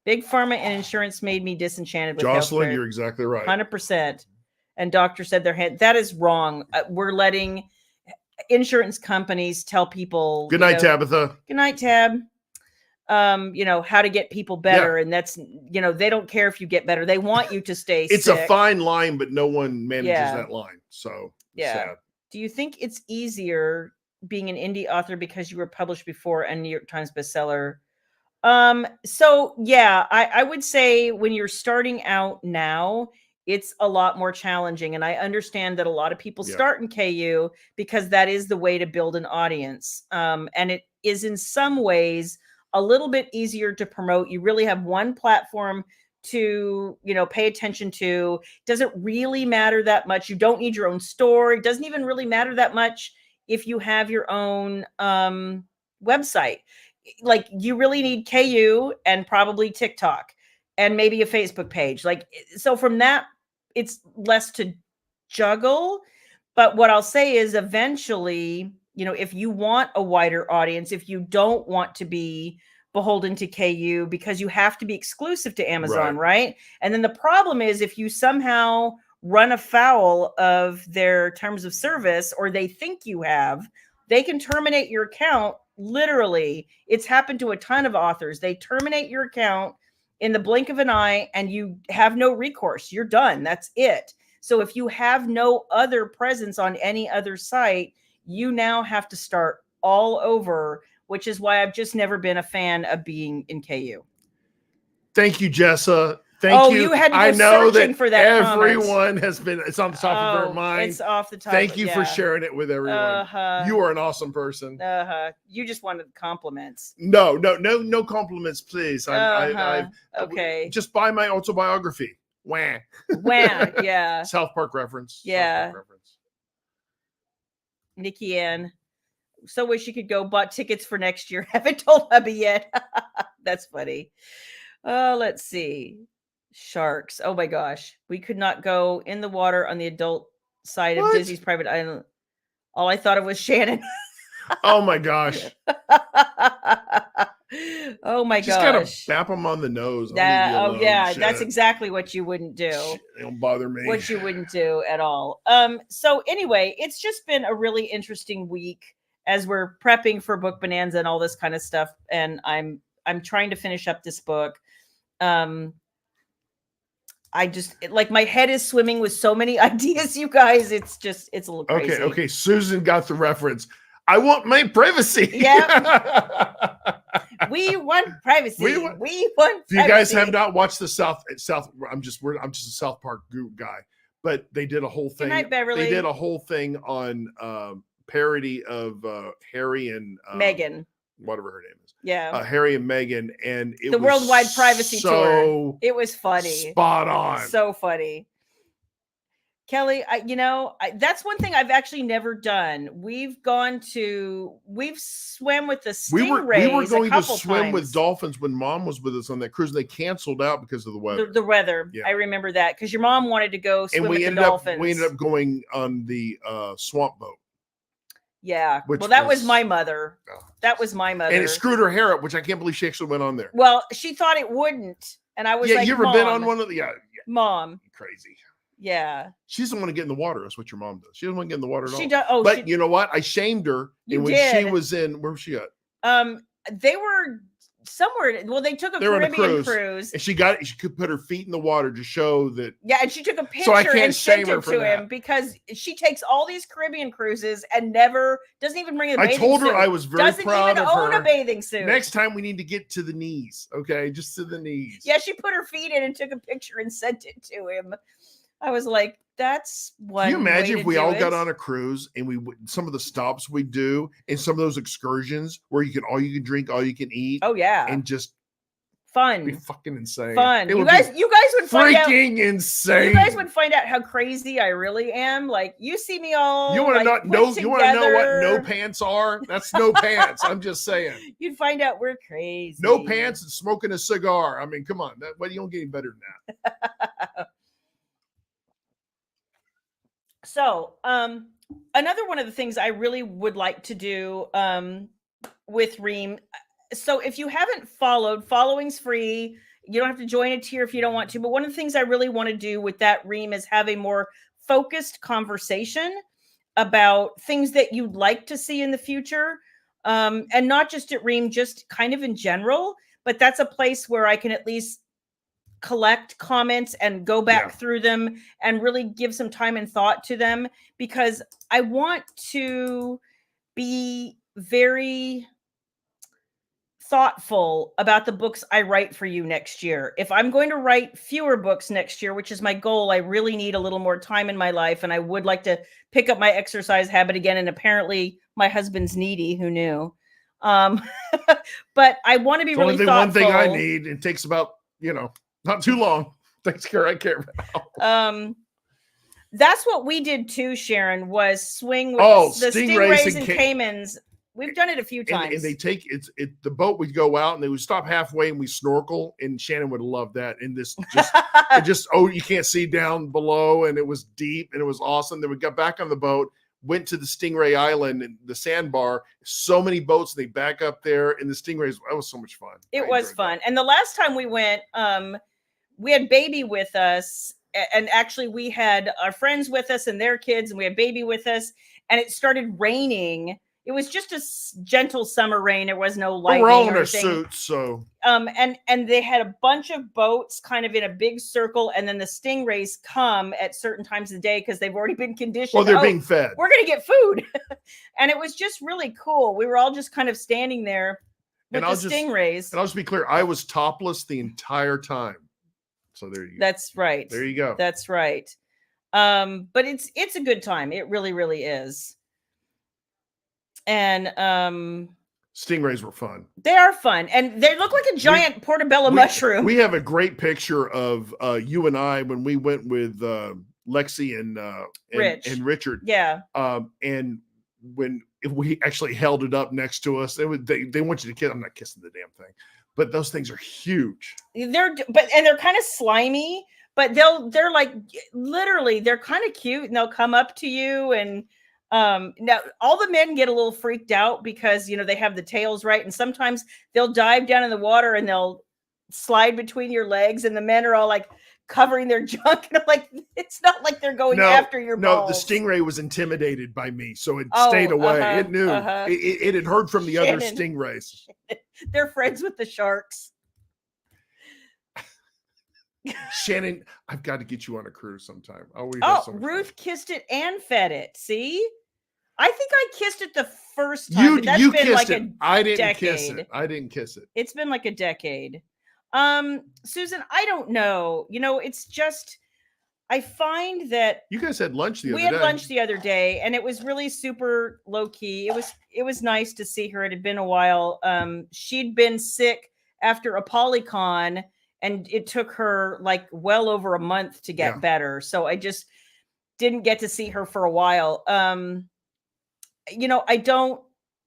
Big pharma and insurance made me disenchanted with Jocelyn, healthcare. You're exactly right. 100%. And doctor said that is wrong. We're letting insurance companies tell people. Good night, Tabitha. Good night, Tab. How to get people better. And that's, they don't care if you get better. They want you to stay It's sick. a fine line, but no one manages that line. So sad. Do you think it's easier being an indie author because you were published before a New York Times bestseller? So yeah, I would say when you're starting out now, it's a lot more challenging. And I understand that a lot of people start in KU because that is the way to build an audience. And it is in some ways a little bit easier to promote. You really have one platform to, pay attention to. Doesn't really matter that much. You don't need your own store. It doesn't even really matter that much if you have your own website. Like, you really need KU and probably TikTok and maybe a Facebook page. Like, so from that, it's less to juggle. But what I'll say is eventually, if you want a wider audience, if you don't want to be beholden to KU because you have to be exclusive to Amazon, right? And then the problem is if you somehow run afoul of their terms of service, or they think you have, they can terminate your account. Literally, it's happened to a ton of authors. They terminate your account in the blink of an eye and you have no recourse. You're done. That's it. So if you have no other presence on any other site, you now have to start all over, which is why I've just never been a fan of being in KU. Thank you, Jessa. Thank you. You had to go I know searching that for that everyone comment. has been, it's on the top of their mind. It's off the top. Thank you for sharing it with everyone. You are an awesome person. You just wanted compliments. No compliments, please. Okay. Just buy my autobiography. Wah. Wah, yeah. South Park reference. Yeah. South Park reference. Nikki Ann. So wish you could go bought tickets for next year. Haven't told hubby yet. That's funny. Let's see. Sharks. Oh my gosh. We could not go in the water on the adult side of Disney's private island. All I thought of was Shannon. Oh my gosh. Oh my Just gotta bap them on the nose. That's exactly what you wouldn't do. They don't bother me. What you wouldn't do at all. So anyway, it's just been a really interesting week as we're prepping for Book Bonanza and all this kind of stuff. And I'm trying to finish up this book. I just like my head is swimming with so many ideas, you guys. It's a little crazy. Okay. Susan got the reference. I want my privacy. Yeah. We want privacy. We want privacy. If you guys have not watched the South, I'm just a South Park guy, but they did a whole thing. Good night, Beverly. They did a whole thing on parody of Harry and Meghan, whatever her name is. Yeah, Harry and Meghan, and it the was worldwide privacy tour. It was funny, spot on, so funny. Kelly, that's one thing I've actually never done. We've swam with the stingrays. We were going to swim times. with dolphins when Mom was with us on that cruise. They canceled out because of the weather. The weather. Yeah. I remember that because your mom wanted to go swim with the dolphins. We ended up going on the swamp boat. Yeah. That was my mother. That was my mother. And it screwed her hair up, which I can't believe she actually went on there. Well, she thought it wouldn't. And I was like, you ever been on one of the Mom. Crazy. Yeah. She doesn't want to get in the water. That's what your mom does. She doesn't want to get in the water at all. She does. But you know what? I shamed her. And when she was in, where was she at? They were somewhere. Well, they took a Caribbean cruise. And she could put her feet in the water to show that. Yeah, and she took a picture and sent it to him because she takes all these Caribbean cruises and doesn't even bring a bathing suit. I told her I was very proud of her. Doesn't even own a bathing suit. Next time we need to get to the knees, okay? Just to the knees. Yeah, she put her feet in and took a picture and sent it to him. I was like, that's one. Can you imagine if we all got on a cruise and some of the stops we do and some of those excursions where you can drink, all you can eat. Oh yeah. And just fun. Be fucking insane. Fun. You guys would find out freaking insane. You guys would find out how crazy I really am. Like you see me all. You want to know what no pants are? That's no pants. I'm just saying. You'd find out we're crazy. No pants and smoking a cigar. I mean, come on. You don't get any better than that. So, another one of the things I really would like to do with Ream. So, if you haven't following's free. You don't have to join a tier if you don't want to. But one of the things I really want to do with that Ream is have a more focused conversation about things that you'd like to see in the future, and not just at Ream, just kind of in general. But that's a place where I can at least collect comments and go back through them and really give some time and thought to them, because I want to be very thoughtful about the books I write for you next year. If I'm going to write fewer books next year, which is my goal, I really need a little more time in my life, and I would like to pick up my exercise habit again. And apparently my husband's needy. Who knew? But I want to be really thoughtful. One thing I need, it takes about, not too long. Takes care I care about. That's what we did too, Sharon, was swing with the stingrays and caimans. We've done it a few times. And they take the boat would go out and they would stop halfway and we snorkel, and Shannon would love that. And this you can't see down below, and it was deep and it was awesome. Then we got back on the boat. went to the Stingray Island and the sandbar. So many boats, they back up there, and the Stingrays. That was so much fun. It was fun. And the last time we went, we had baby with us, and actually we had our friends with us and their kids, and we had baby with us, and it started raining. It was just a gentle summer rain. There was no lightning. We're all in our suits, so and they had a bunch of boats kind of in a big circle, and then the Stingrays come at certain times of the day because they've already been conditioned. Well, they're being fed. We're gonna get food. And it was just really cool. We were all just kind of standing there with the Stingrays. And I'll just be clear, I was topless the entire time. So there you go. That's right. There you go. That's right. But it's a good time. It really, really is. And stingrays were fun. They are fun, and they look like a giant portobello mushroom. We have a great picture of you and I when we went with Lexi and Richard. Yeah. And when we actually held it up next to us, they want you to kiss. I'm not kissing the damn thing, but those things are huge. They're kind of slimy, but they're like literally they're kind of cute, and they'll come up to you. And now all the men get a little freaked out because they have the tails right, and sometimes they'll dive down in the water and they'll slide between your legs, and the men are all like covering their junk, and I'm like, it's not like they're going after your balls. No, the stingray was intimidated by me, so it stayed away. It knew it had heard from the other stingrays. They're friends with the sharks. Shannon, I've got to get you on a cruise sometime. Ruth kissed it and fed it. See, I think I kissed it the first time. You kissed it. I didn't kiss it. I didn't kiss it. It's been like a decade. Susan, I don't know. It's just I find that you guys had lunch the other day. We had lunch the other day, and it was really super low key. It was nice to see her. It had been a while. She'd been sick after a Polycon, and it took her like well over a month to get better. So I just didn't get to see her for a while. I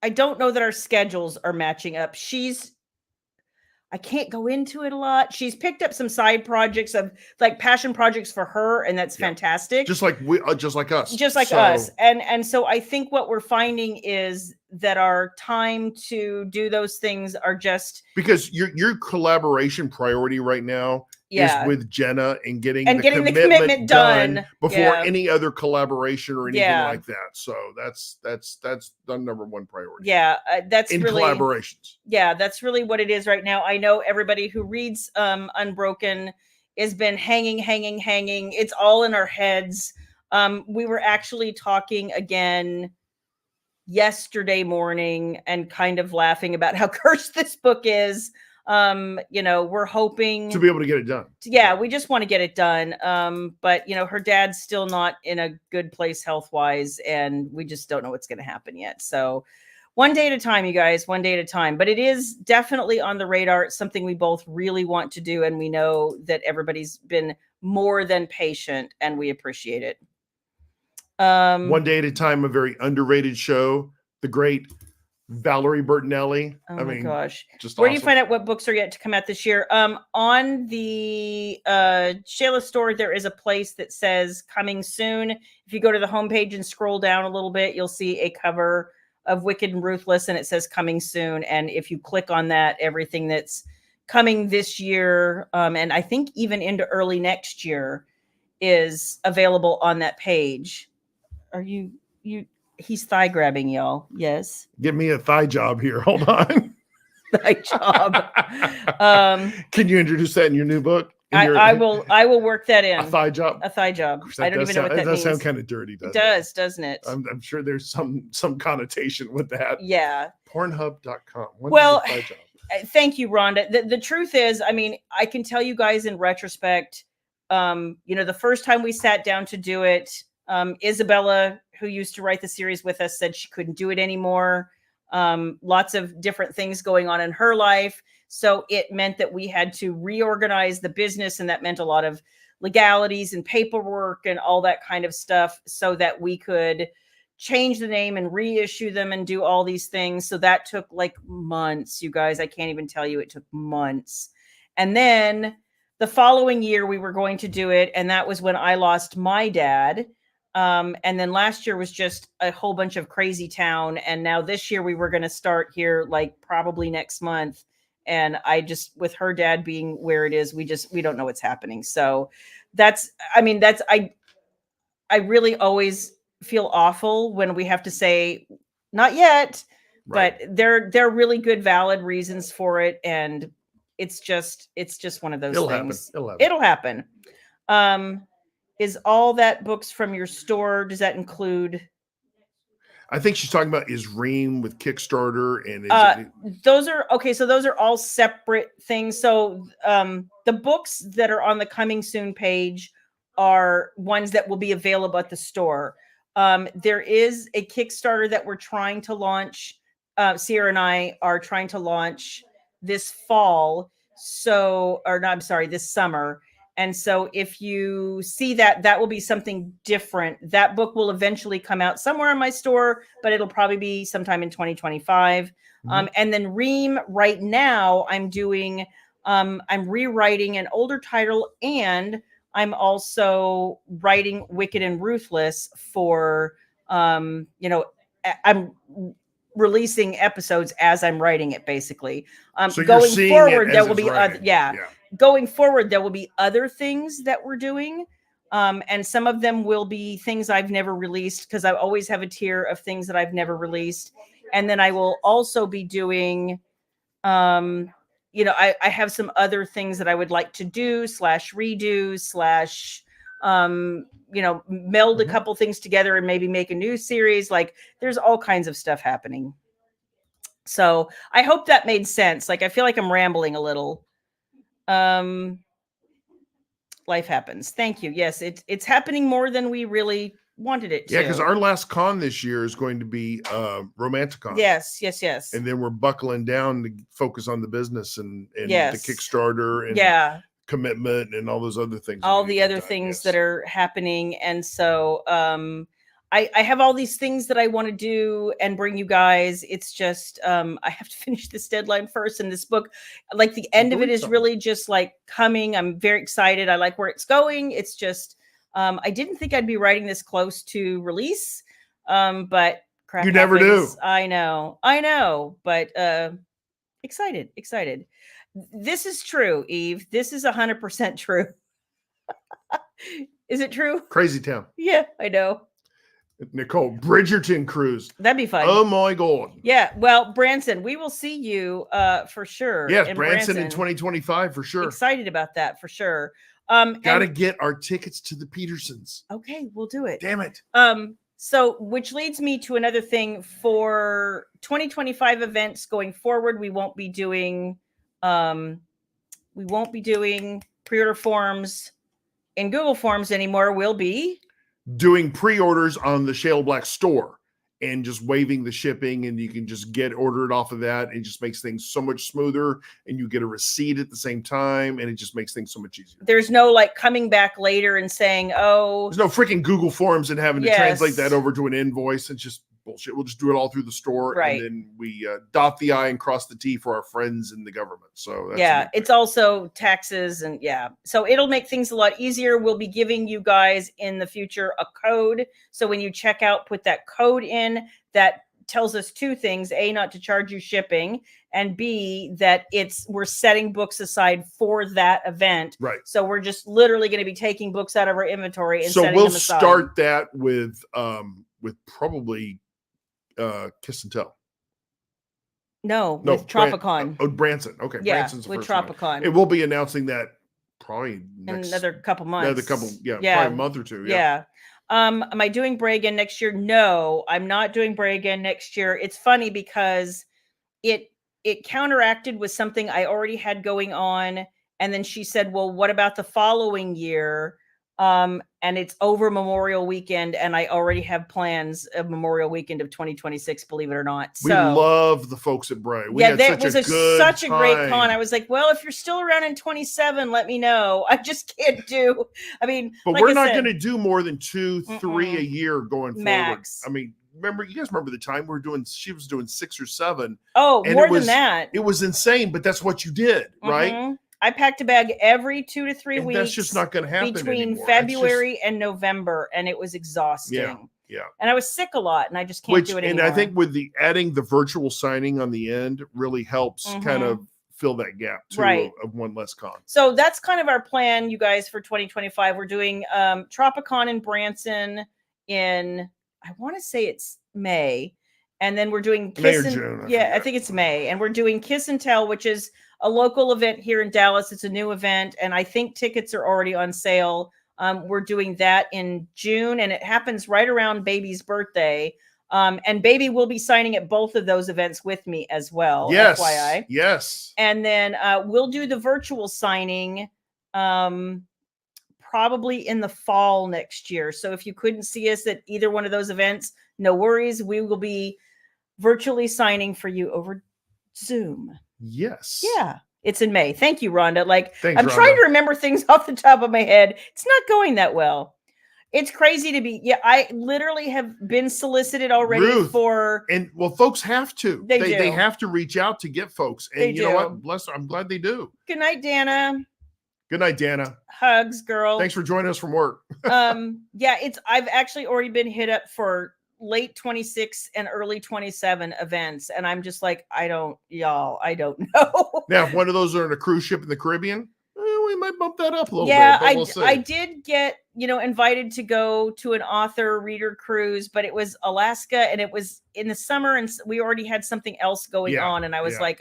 don't know that our schedules are matching up. I can't go into it a lot. She's picked up some side projects of like passion projects for her, and that's fantastic. Just like us. Just like us. And so I think what we're finding is that our time to do those things are just because your collaboration priority right now is with Jenna and getting the commitment done before any other collaboration or anything like that. So that's the number one priority. Yeah, that's in really collaborations. Yeah, that's really what it is right now. I know everybody who reads Unbroken has been hanging. It's all in our heads. We were actually talking again yesterday morning and kind of laughing about how cursed this book is. We're hoping to be able to get it done. We just want to get it done. But her dad's still not in a good place health-wise, and we just don't know what's going to happen yet. So one day at a time, you guys, one day at a time. But it is definitely on the radar. It's something we both really want to do, and we know that everybody's been more than patient, and we appreciate it. One Day at a Time, a very underrated show. The great Valerie Bertinelli. Oh my gosh. Just where awesome. Do you find out what books are yet to come out this year? On the Shayla store, there is a place that says coming soon. If you go to the homepage and scroll down a little bit, you'll see a cover of Wicked and Ruthless, and it says coming soon. And if you click on that, everything that's coming this year, and I think even into early next year, is available on that page. Are you he's thigh grabbing, y'all. Yes. Give me a thigh job here. Hold on. Thigh job. Can you introduce that in your new book? I will work that in. A thigh job. A thigh job. I don't even know what that means. That sounds kind of dirty, doesn't it? I'm sure there's some connotation with that. Yeah. Pornhub.com. Well, thank you, Rhonda. The truth is, I mean, I can tell you guys in retrospect, the first time we sat down to do it, Isabella, who used to write the series with us, said she couldn't do it anymore. Lots of different things going on in her life. So it meant that we had to reorganize the business, and that meant a lot of legalities and paperwork and all that kind of stuff so that we could change the name and reissue them and do all these things. So that took like months, you guys. I can't even tell you, it took months. And then the following year we were going to do it, and that was when I lost my dad. And then last year was just a whole bunch of crazy town. And now this year we were going to start here like probably next month. And I just, with her dad being where it is, we don't know what's happening. So I really always feel awful when we have to say not yet, Right. but they're really good, valid reasons for it. And it's just one of those things. It'll happen. Is all that books from your store? Does that include? I think she's talking about is Ream with Kickstarter and those are okay. So those are all separate things. So the books that are on the coming soon page are ones that will be available at the store. There is a Kickstarter that we're trying to launch. Sierra and I are trying to launch this fall. This summer. And so if you see that, that will be something different. That book will eventually come out somewhere in my store, but it'll probably be sometime in 2025. And then Ream right now I'm rewriting an older title, and I'm also writing Wicked and Ruthless for, I'm releasing episodes as I'm writing it, basically. So going forward, there will be going forward, there will be other things that we're doing. And some of them will be things I've never released, because I always have a tier of things that I've never released. And then I will also be doing, I have some other things that I would like to do / redo / meld a couple things together and maybe make a new series. Like there's all kinds of stuff happening. So I hope that made sense. Like, I feel like I'm rambling a little. Life happens. Thank you. Yes, it's happening more than we really wanted it to. Yeah, because our last con this year is going to be Romanticon. Yes. And then we're buckling down to focus on the business and the Kickstarter and commitment and all those other things. All the other things that are happening. And so I have all these things that I want to do and bring you guys. It's just I have to finish this deadline first. And this book, like the end of it is really just like coming. I'm very excited. I like where it's going. It's just I didn't think I'd be writing this close to release. But crap, you never do. I know. But excited. This is true, Eve. This is 100% true. Is it true? Crazy town. Yeah, I know. Nicole, Bridgerton cruise. That'd be fun. Oh my God. Yeah. Well, Branson, we will see you for sure. Yes, Branson in 2025 for sure. Excited about that for sure. Gotta get our tickets to the Petersons. Okay, we'll do it. Damn it. So which leads me to another thing for 2025 events going forward. We won't be doing pre-order forms in Google Forms anymore. We'll be doing pre-orders on the Shayla Black store and just waiving the shipping, and you can just get ordered off of that. It just makes things so much smoother, and you get a receipt at the same time, and it just makes things so much easier. There's no like coming back later and saying, oh, there's no freaking Google Forms and having to translate that over to an invoice. It's just bullshit. We'll just do it all through the store, right? And then we dot the I and cross the T for our friends in the government. So that's it's also taxes and so it'll make things a lot easier. We'll be giving you guys in the future a code, so when you check out, put that code in. That tells us two things: A, not to charge you shipping, and B, that we're setting books aside for that event. Right. So we're just literally going to be taking books out of our inventory and so we'll start that with probably Kiss and Tell. No, with Tropicon. Branson. Okay. Yeah, Branson's the with first Tropicon. one. And we'll be announcing that probably in another couple months. Probably a month or two. Yeah. Am I doing Bray again next year? No, I'm not doing Bray again next year. It's funny because it counteracted with something I already had going on. And then she said, well, what about the following year? And it's over Memorial Weekend, and I already have plans of Memorial Weekend of 2026, believe it or not. So we love the folks at Bray. That was such a great con. I was like, well, if you're still around in 27, let me know. I just can't do. I mean, but we're not going to do more than 2, 3 a year going Max. forward. I mean, you guys remember the time she was doing 6 or 7. Oh, more than that. It was insane, but that's what you did, right? I packed a bag every 2 to 3 And weeks. that's just not going to happen between anymore. February and November, and it was exhausting. Yeah. And I was sick a lot, and I just can't do it anymore. And I think with adding the virtual signing on the end really helps kind of fill that gap too, of one less con. So that's kind of our plan, you guys, for 2025. We're doing Tropicon in Branson in, I want to say it's May. And then we're doing May or June. I think it's May. And we're doing Kiss and Tell, which is a local event here in Dallas. It's a new event, and I think tickets are already on sale. We're doing that in June, and it happens right around Baby's birthday. And Baby will be signing at both of those events with me as well. Yes. FYI. Yes. And then we'll do the virtual signing probably in the fall next year. So if you couldn't see us at either one of those events, no worries. We will be virtually signing for you over Zoom. Yes. Yeah. It's in May. Thank you, Rhonda. Thanks, I'm trying to remember things off the top of my head. It's not going that well. It's crazy to be. Yeah, I literally have been solicited already Ruth, for. And folks have to. They do. Have to reach out to get folks. And you know what? Bless her. I'm glad they do. Good night, Dana. Good night, Dana. Hugs, girl. Thanks for joining us from work. Yeah, I've actually already been hit up for late 26 and early 27 events, and I'm just like, I don't know. Now, if one of those are in a cruise ship in the Caribbean, we might bump that up a little bit. Yeah, I did get invited to go to an author reader cruise, but it was Alaska, and it was in the summer, and we already had something else going on, and I was like,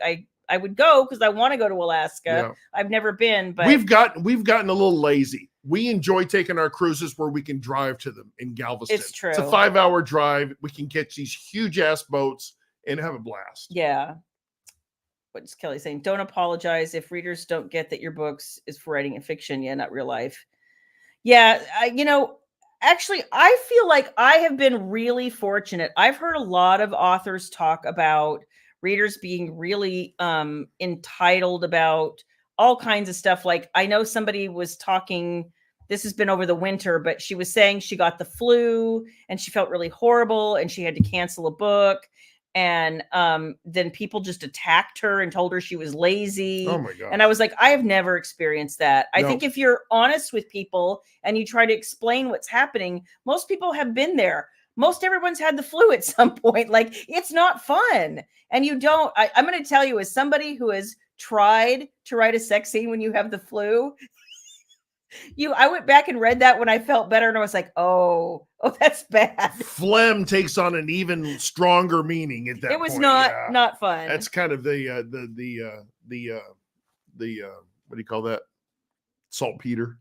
I would go because I want to go to Alaska. Yeah. I've never been, but we've gotten a little lazy. We enjoy taking our cruises where we can drive to them in Galveston. It's true. It's a 5-hour drive. We can catch these huge ass boats and have a blast. Yeah. What's Kelly saying? Don't apologize if readers don't get that your books is for writing in fiction. Yeah, not real life. Yeah. Actually, I feel like I have been really fortunate. I've heard a lot of authors talk about readers being really entitled about all kinds of stuff. Like, I know somebody was talking, this has been over the winter, but she was saying she got the flu and she felt really horrible and she had to cancel a book. And then people just attacked her and told her she was lazy. Oh my God. And I was like, I have never experienced that. I think if you're honest with people and you try to explain what's happening, most people have been there. Most everyone's had the flu at some point. Like, it's not fun. And you don't, I'm going to tell you, as somebody who has tried to write a sex scene when you have the flu, I went back and read that when I felt better, and I was like, oh, that's bad. Phlegm takes on an even stronger meaning at that point. It was not fun. That's kind of the what do you call that? Saltpeter.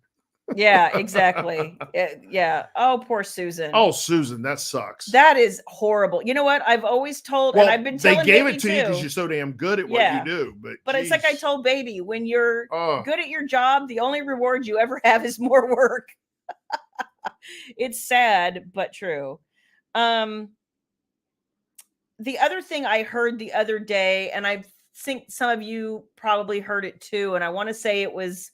Yeah, exactly. Yeah. Oh, poor Susan. Oh, Susan, that sucks. That is horrible. You know what? I've always told, and I've been telling they gave Baby it to you because you're so damn good at what you do. But it's like I told Baby, when you're good at your job, the only reward you ever have is more work. It's sad, but true. The other thing I heard the other day, and I think some of you probably heard it too, and I want to say it was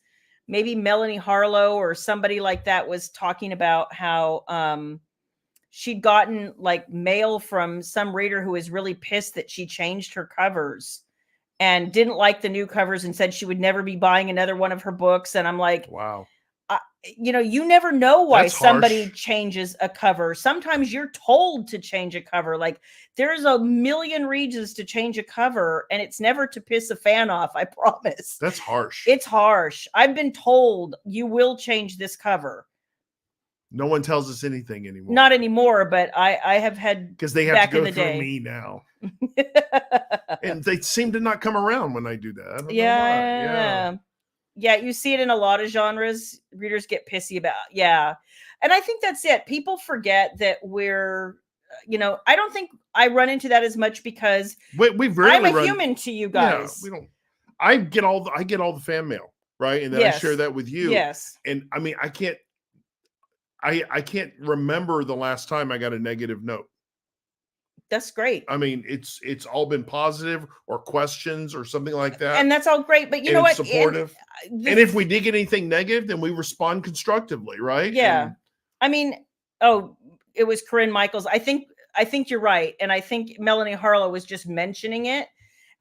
maybe Melanie Harlow or somebody like that, was talking about how she'd gotten like mail from some reader who was really pissed that she changed her covers and didn't like the new covers and said she would never be buying another one of her books. And I'm like, wow. You never know why somebody changes a cover. Sometimes you're told to change a cover. Like, there's a million reasons to change a cover, and it's never to piss a fan off. I promise. That's harsh. It's harsh. I've been told you will change this cover. No one tells us anything anymore. Not anymore, but I have had, because they have to go through me now. And they seem to not come around when I do that. I don't know why. Yeah, you see it in a lot of genres. Readers get pissy about. Yeah. And I think that's it. People forget that we're, I don't think I run into that as much because I'm a human to you guys. Yeah, we don't. I get all the fan mail, right? And then I share that with you. Yes. And I mean, I can't remember the last time I got a negative note. That's great. I mean, it's all been positive or questions or something like that. And that's all great. But you know what? Supportive. And if we did get anything negative, then we respond constructively, right? Yeah. I mean, it was Corinne Michaels. I think you're right. And I think Melanie Harlow was just mentioning it.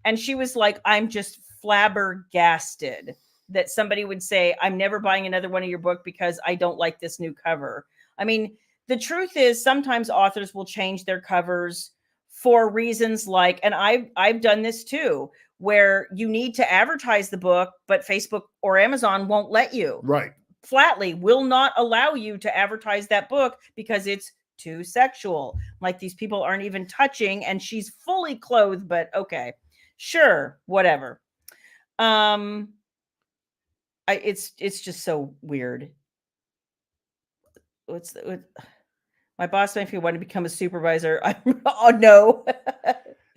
And she was like, I'm just flabbergasted that somebody would say, I'm never buying another one of your book because I don't like this new cover. I mean, the truth is sometimes authors will change their covers for reasons like, and I've done this too, where you need to advertise the book, but Facebook or Amazon won't let you. Right. Flatly will not allow you to advertise that book because it's too sexual. Like these people aren't even touching and she's fully clothed, but okay. Sure, whatever. It's just so weird. My boss if he wanted to become a supervisor. Oh no.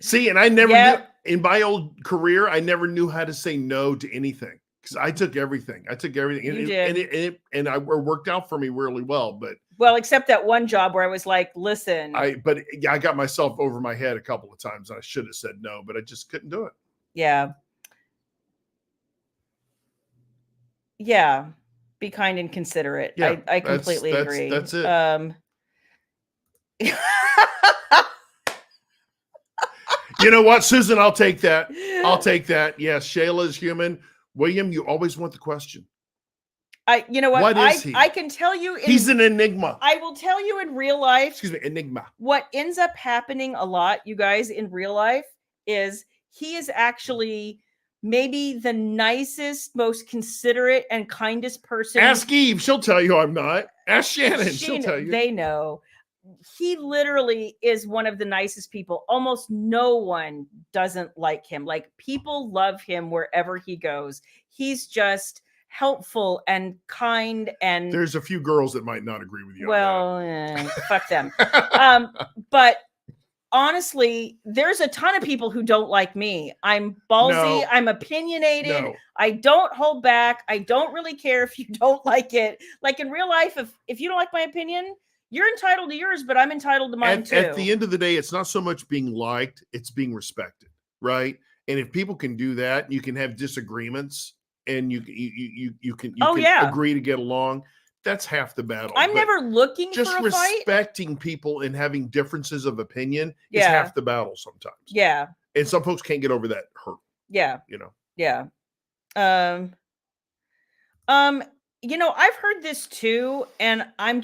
See, and I never knew in my old career, I never knew how to say no to anything because I took everything. You did. And it worked out for me really well. But except that one job where I was like, listen. I got myself over my head a couple of times. I should have said no, but I just couldn't do it. Yeah. Yeah. Be kind and considerate. Yeah, I completely agree. That's it. You know what, Susan? I'll take that. Yes, Shayla is human. William, you always want the question. You know what? What is he? I can tell you. He's an enigma. I will tell you in real life. Excuse me, enigma. What ends up happening a lot, you guys, in real life is he is actually maybe the nicest, most considerate and kindest person. Ask Eve. She'll tell you I'm not. Ask Shannon. She'll tell you. They know. He literally is one of the nicest people. Almost no one doesn't like him. Like people love him wherever he goes. He's just helpful and kind. And there's a few girls that might not agree with you. Well, fuck them. But honestly, there's a ton of people who don't like me. I'm ballsy. No. I'm opinionated. No. I don't hold back. I don't really care if you don't like it. Like in real life, if you don't like my opinion, you're entitled to yours, but I'm entitled to mine too. At the end of the day, it's not so much being liked, it's being respected, right? And if people can do that, you can have disagreements and you can agree to get along. That's half the battle. I'm never looking just for a fight. Just respecting people and having differences of opinion is half the battle sometimes. Yeah. And some folks can't get over that hurt. Yeah. You know. Yeah. You know, I've heard this too, and I'm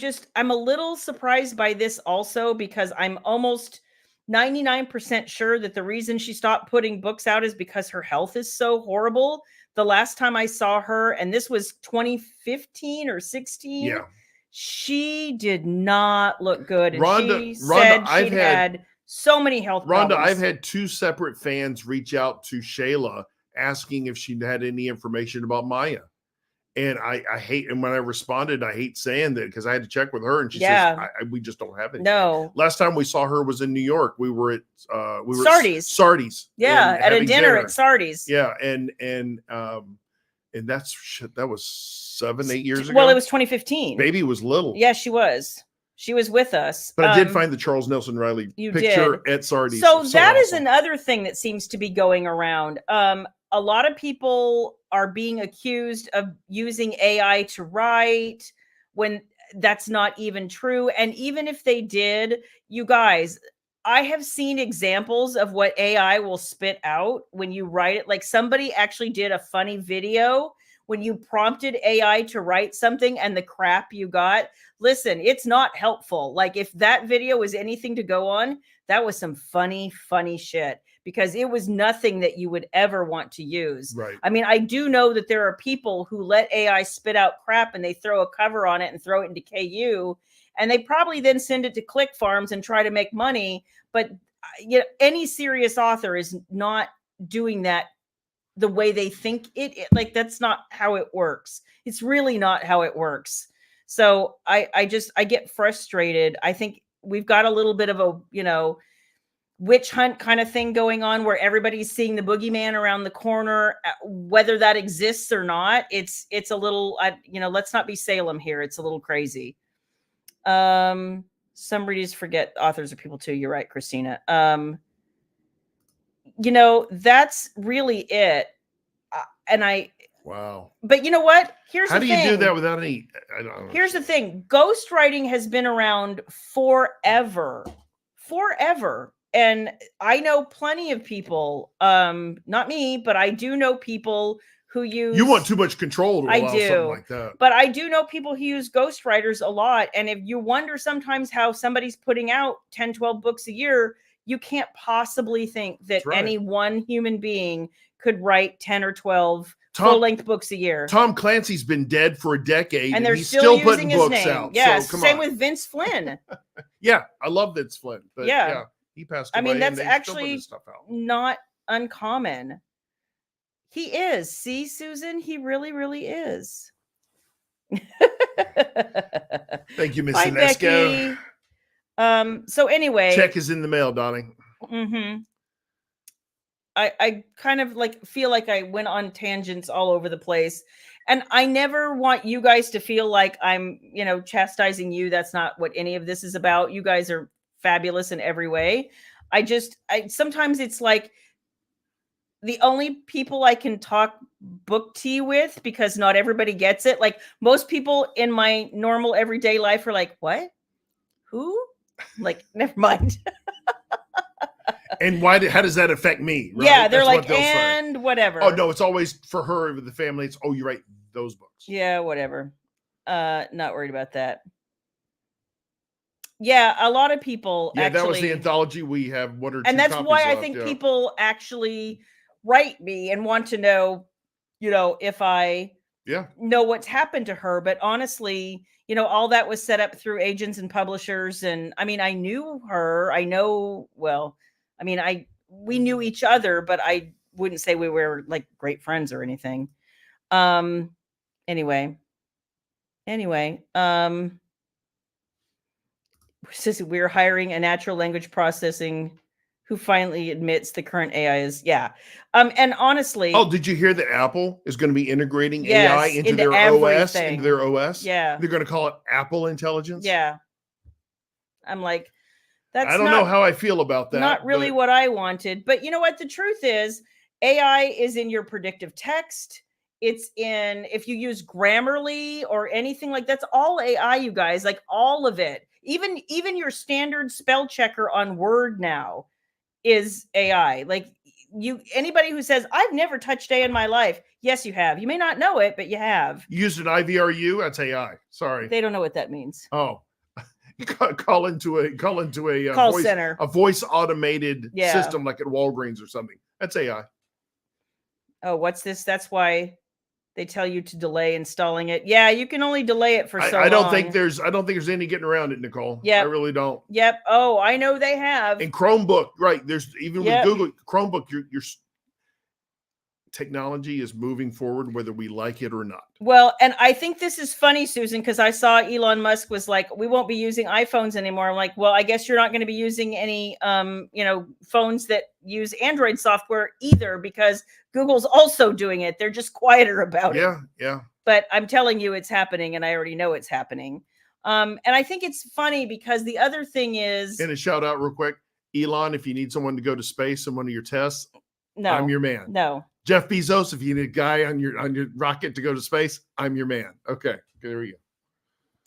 a little surprised by this also because I'm almost 99% sure that the reason she stopped putting books out is because her health is so horrible. The last time I saw her, and this was 2015 or 16, she did not look good. And she said she'd had so many health problems. I've had 2 separate fans reach out to Shayla asking if she had any information about Maya. And I hate, and when I responded, I hate saying that because I had to check with her, and she says we just don't have anything. No. Last time we saw her was in New York. We were at Sardi's. Yeah, at a dinner at Sardi's. Yeah, and that was 7-8 years ago. Well, it was 2015. Baby was little. Yeah, she was. She was with us. But I did find the Charles Nelson Riley picture at Sardi's. So that is another thing that seems to be going around. A lot of people are being accused of using AI to write when that's not even true. And even if they did, you guys, I have seen examples of what AI will spit out when you write it. Like somebody actually did a funny video when you prompted AI to write something and the crap you got. Listen, it's not helpful. Like if that video was anything to go on, that was some funny shit. Because it was nothing that you would ever want to use. Right. I mean, I do know that there are people who let AI spit out crap and they throw a cover on it and throw it into KU, and they probably then send it to click farms and try to make money. But you know, any serious author is not doing that the way they think it. Like that's not how it works. It's really not how it works. So I get frustrated. I think we've got a little bit of a, you know, witch hunt kind of thing going on where everybody's seeing the boogeyman around the corner, whether that exists or not. It's a little, you know, let's not be Salem here. It's a little crazy. Some readers forget authors are people too. You're right, Christina. You know, that's really it. Wow. But you know what? How do you do that without any? I don't know. Here's the thing. Ghostwriting has been around forever. And I know plenty of people, not me, but I do know people who use. You want too much control to I allow do. something like that. But I do know people who use ghostwriters a lot. And if you wonder sometimes how somebody's putting out 10, 12 books a year, you can't possibly think that That's right. any one human being could write 10 or 12 full-length books a year. Tom Clancy's been dead for a decade, and they're he's still putting using his books name. out. Yes, so, same with Vince Flynn. Yeah, I love Vince Flynn. But yeah, he passed away. I mean, that's and actually stuff out. not uncommon. He is. See, Susan, he really, really is. Thank you, Miss Bye, Inesco. Becky. So anyway, check is in the mail, darling. I kind of like feel like I went on tangents all over the place, and I never want you guys to feel like I'm, chastising you. That's not what any of this is about. You guys are fabulous in every way. I sometimes it's like the only people I can talk book tea with, because not everybody gets it. Like most people in my normal everyday life are like, what? Who? Like, never mind. And how does that affect me? Right? Yeah, they're like, and say. Whatever. Oh, no, it's always for her, the family. It's, oh, you write those books. Yeah, whatever. Not worried about that. Yeah, a lot of people actually. That was the anthology. We have one or two. And that's why I think people actually write me and want to know, if I know what's happened to her. But honestly, all that was set up through agents and publishers. And I mean, I knew her. We knew each other, but I wouldn't say we were like great friends or anything. Anyway, says we're hiring a natural language processing who finally admits the current AI is, and honestly. Oh, did you hear that Apple is going to be integrating AI into their OS? Into their OS? Yeah. They're going to call it Apple Intelligence? Yeah. I'm like, I don't know how I feel about that. Not really what I wanted. But you know what? The truth is, AI is in your predictive text. It's in, if you use Grammarly or anything like that's all AI, you guys, like all of it. Even your standard spell checker on Word now is AI. Like anybody who says, I've never touched AI in my life. Yes, you have. You may not know it, but you have. You used an IVRU? That's AI. Sorry. They don't know what that means. Oh. Call into a call center, a voice automated system like at Walgreens or something. That's AI. Oh, what's this? That's why they tell you to delay installing it. Yeah, you can only delay it for so long. I don't think there's any getting around it, Nicole. Yeah, I really don't. Yep. Oh, I know they have. And Chromebook, right? There's even with Google Chromebook, your technology is moving forward whether we like it or not. Well, and I think this is funny, Susan, because I saw Elon Musk was like, we won't be using iPhones anymore. I'm like, well, I guess you're not going to be using any phones that use Android software either, because Google's also doing it. They're just quieter about it. Yeah. But I'm telling you it's happening, and I already know it's happening. And I think it's funny because the other thing is, and a shout out real quick, Elon, if you need someone to go to space in one of your tests, no, I'm your man. No. Jeff Bezos, if you need a guy on your rocket to go to space, I'm your man. Okay, there we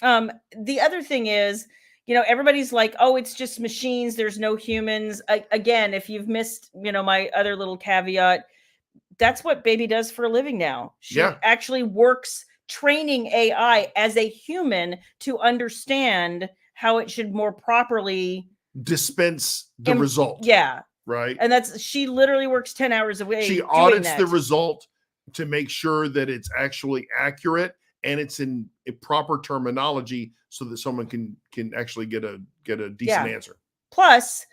go. The other thing is, everybody's like, oh, it's just machines. There's no humans. Again, if you've missed, my other little caveat, that's what Baby does for a living now. She actually works training AI as a human to understand how it should more properly dispense the result. Yeah. Right. And she literally works 10 hours a week. She audits the result to make sure that it's actually accurate and it's in a proper terminology so that someone can actually get a decent answer. Plus,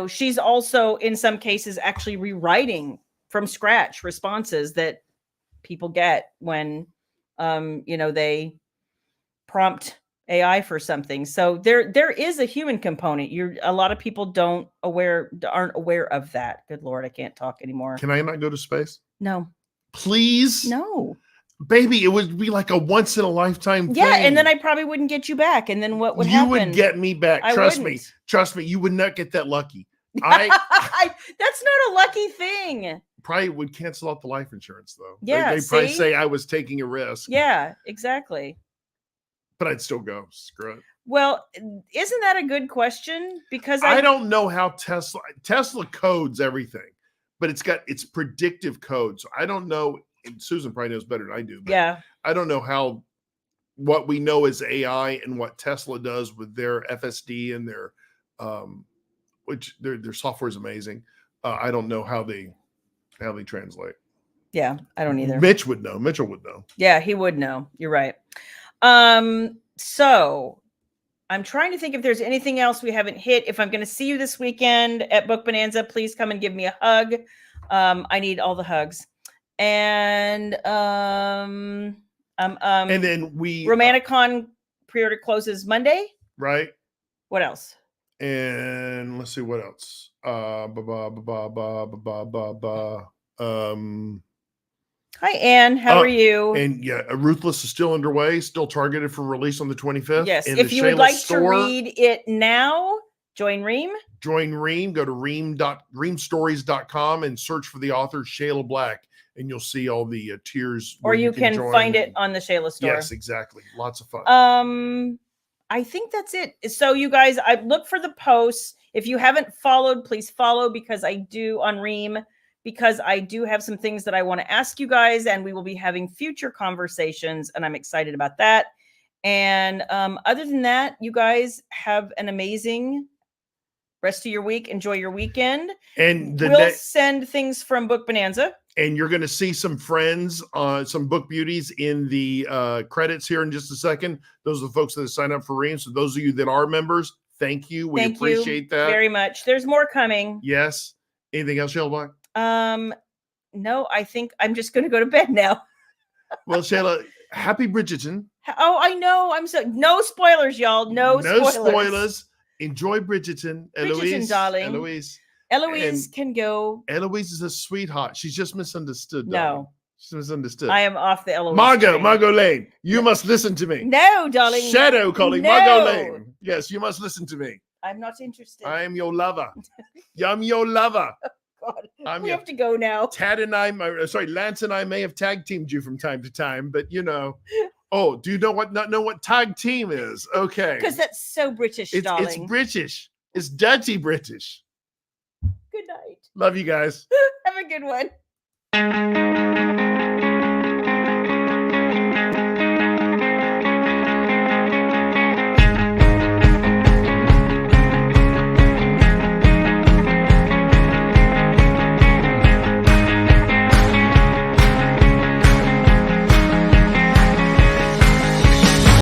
she's also in some cases actually rewriting from scratch responses that people get when they prompt AI for something. So there is a human component. A lot of people aren't aware of that. Good Lord, I can't talk anymore. Can I not go to space? No. Please? No. Baby, it would be like a once in a lifetime thing. Yeah, and then I probably wouldn't get you back. And then what would happen? You would get me back. Trust me, you would not get that lucky. That's not a lucky thing. Probably would cancel out the life insurance though. Yeah. They probably say I was taking a risk. Yeah, exactly. But I'd still go. Screw it. Well, isn't that a good question? Because I don't know how Tesla codes everything, but it's predictive code. So I don't know. And Susan probably knows better than I do. But Yeah. I don't know what we know is AI and what Tesla does with their FSD and their, which their software is amazing. I don't know how they translate. Yeah, I don't either. Mitchell would know. Yeah, he would know. You're right. So I'm trying to think if there's anything else we haven't hit. If I'm going to see you this weekend at Book Bonanza, please come and give me a hug. I need all the hugs. And and then Romanticon pre-order closes Monday. Right. What else? And let's see what else. Hi, Anne. How are you? And yeah, Ruthless is still underway, still targeted for release on the 25th. Yes. And if you would Shayla like to read it now, join Ream. Join Ream. Go to reamstories.com and search for the author Shayla Black, and you'll see all the tiers. Or you can find it on the Shayla store. Yes, exactly. Lots of fun. I think that's it. So you guys, I look for the posts. If you haven't followed, please follow, because I do on Ream, because I do have some things that I want to ask you guys, and we will be having future conversations, and I'm excited about that. And other than that, you guys have an amazing rest of your week. Enjoy your weekend. And we'll send things from Book Bonanza. And you're going to see some friends, some book beauties in the credits here in just a second. Those are the folks that sign up for Ream. So those of you that are members, thank you. We appreciate that very much. There's more coming. Yes. Anything else, Shayla Black? No, I think I'm just going to go to bed now. Well, Shayla, happy Bridgerton. Oh, I know. No spoilers, y'all. No spoilers. Enjoy Bridgerton. Bridgerton, darling. Eloise can go. Eloise is a sweetheart. She's just misunderstood. No. Darling. She's misunderstood. I am off the Eloise. Margot Lane, you must listen to me. No, darling. Shadow calling. No. Margot Lane. Yes, you must listen to me. I'm not interested. I am your lover. I'm your lover. God, we have to go now. Lance and I may have tag teamed you from time to time, but do you not know what tag team is? Okay. Because that's so British, darling. It's British. It's dirty British. Good night. Love you guys. Have a good one.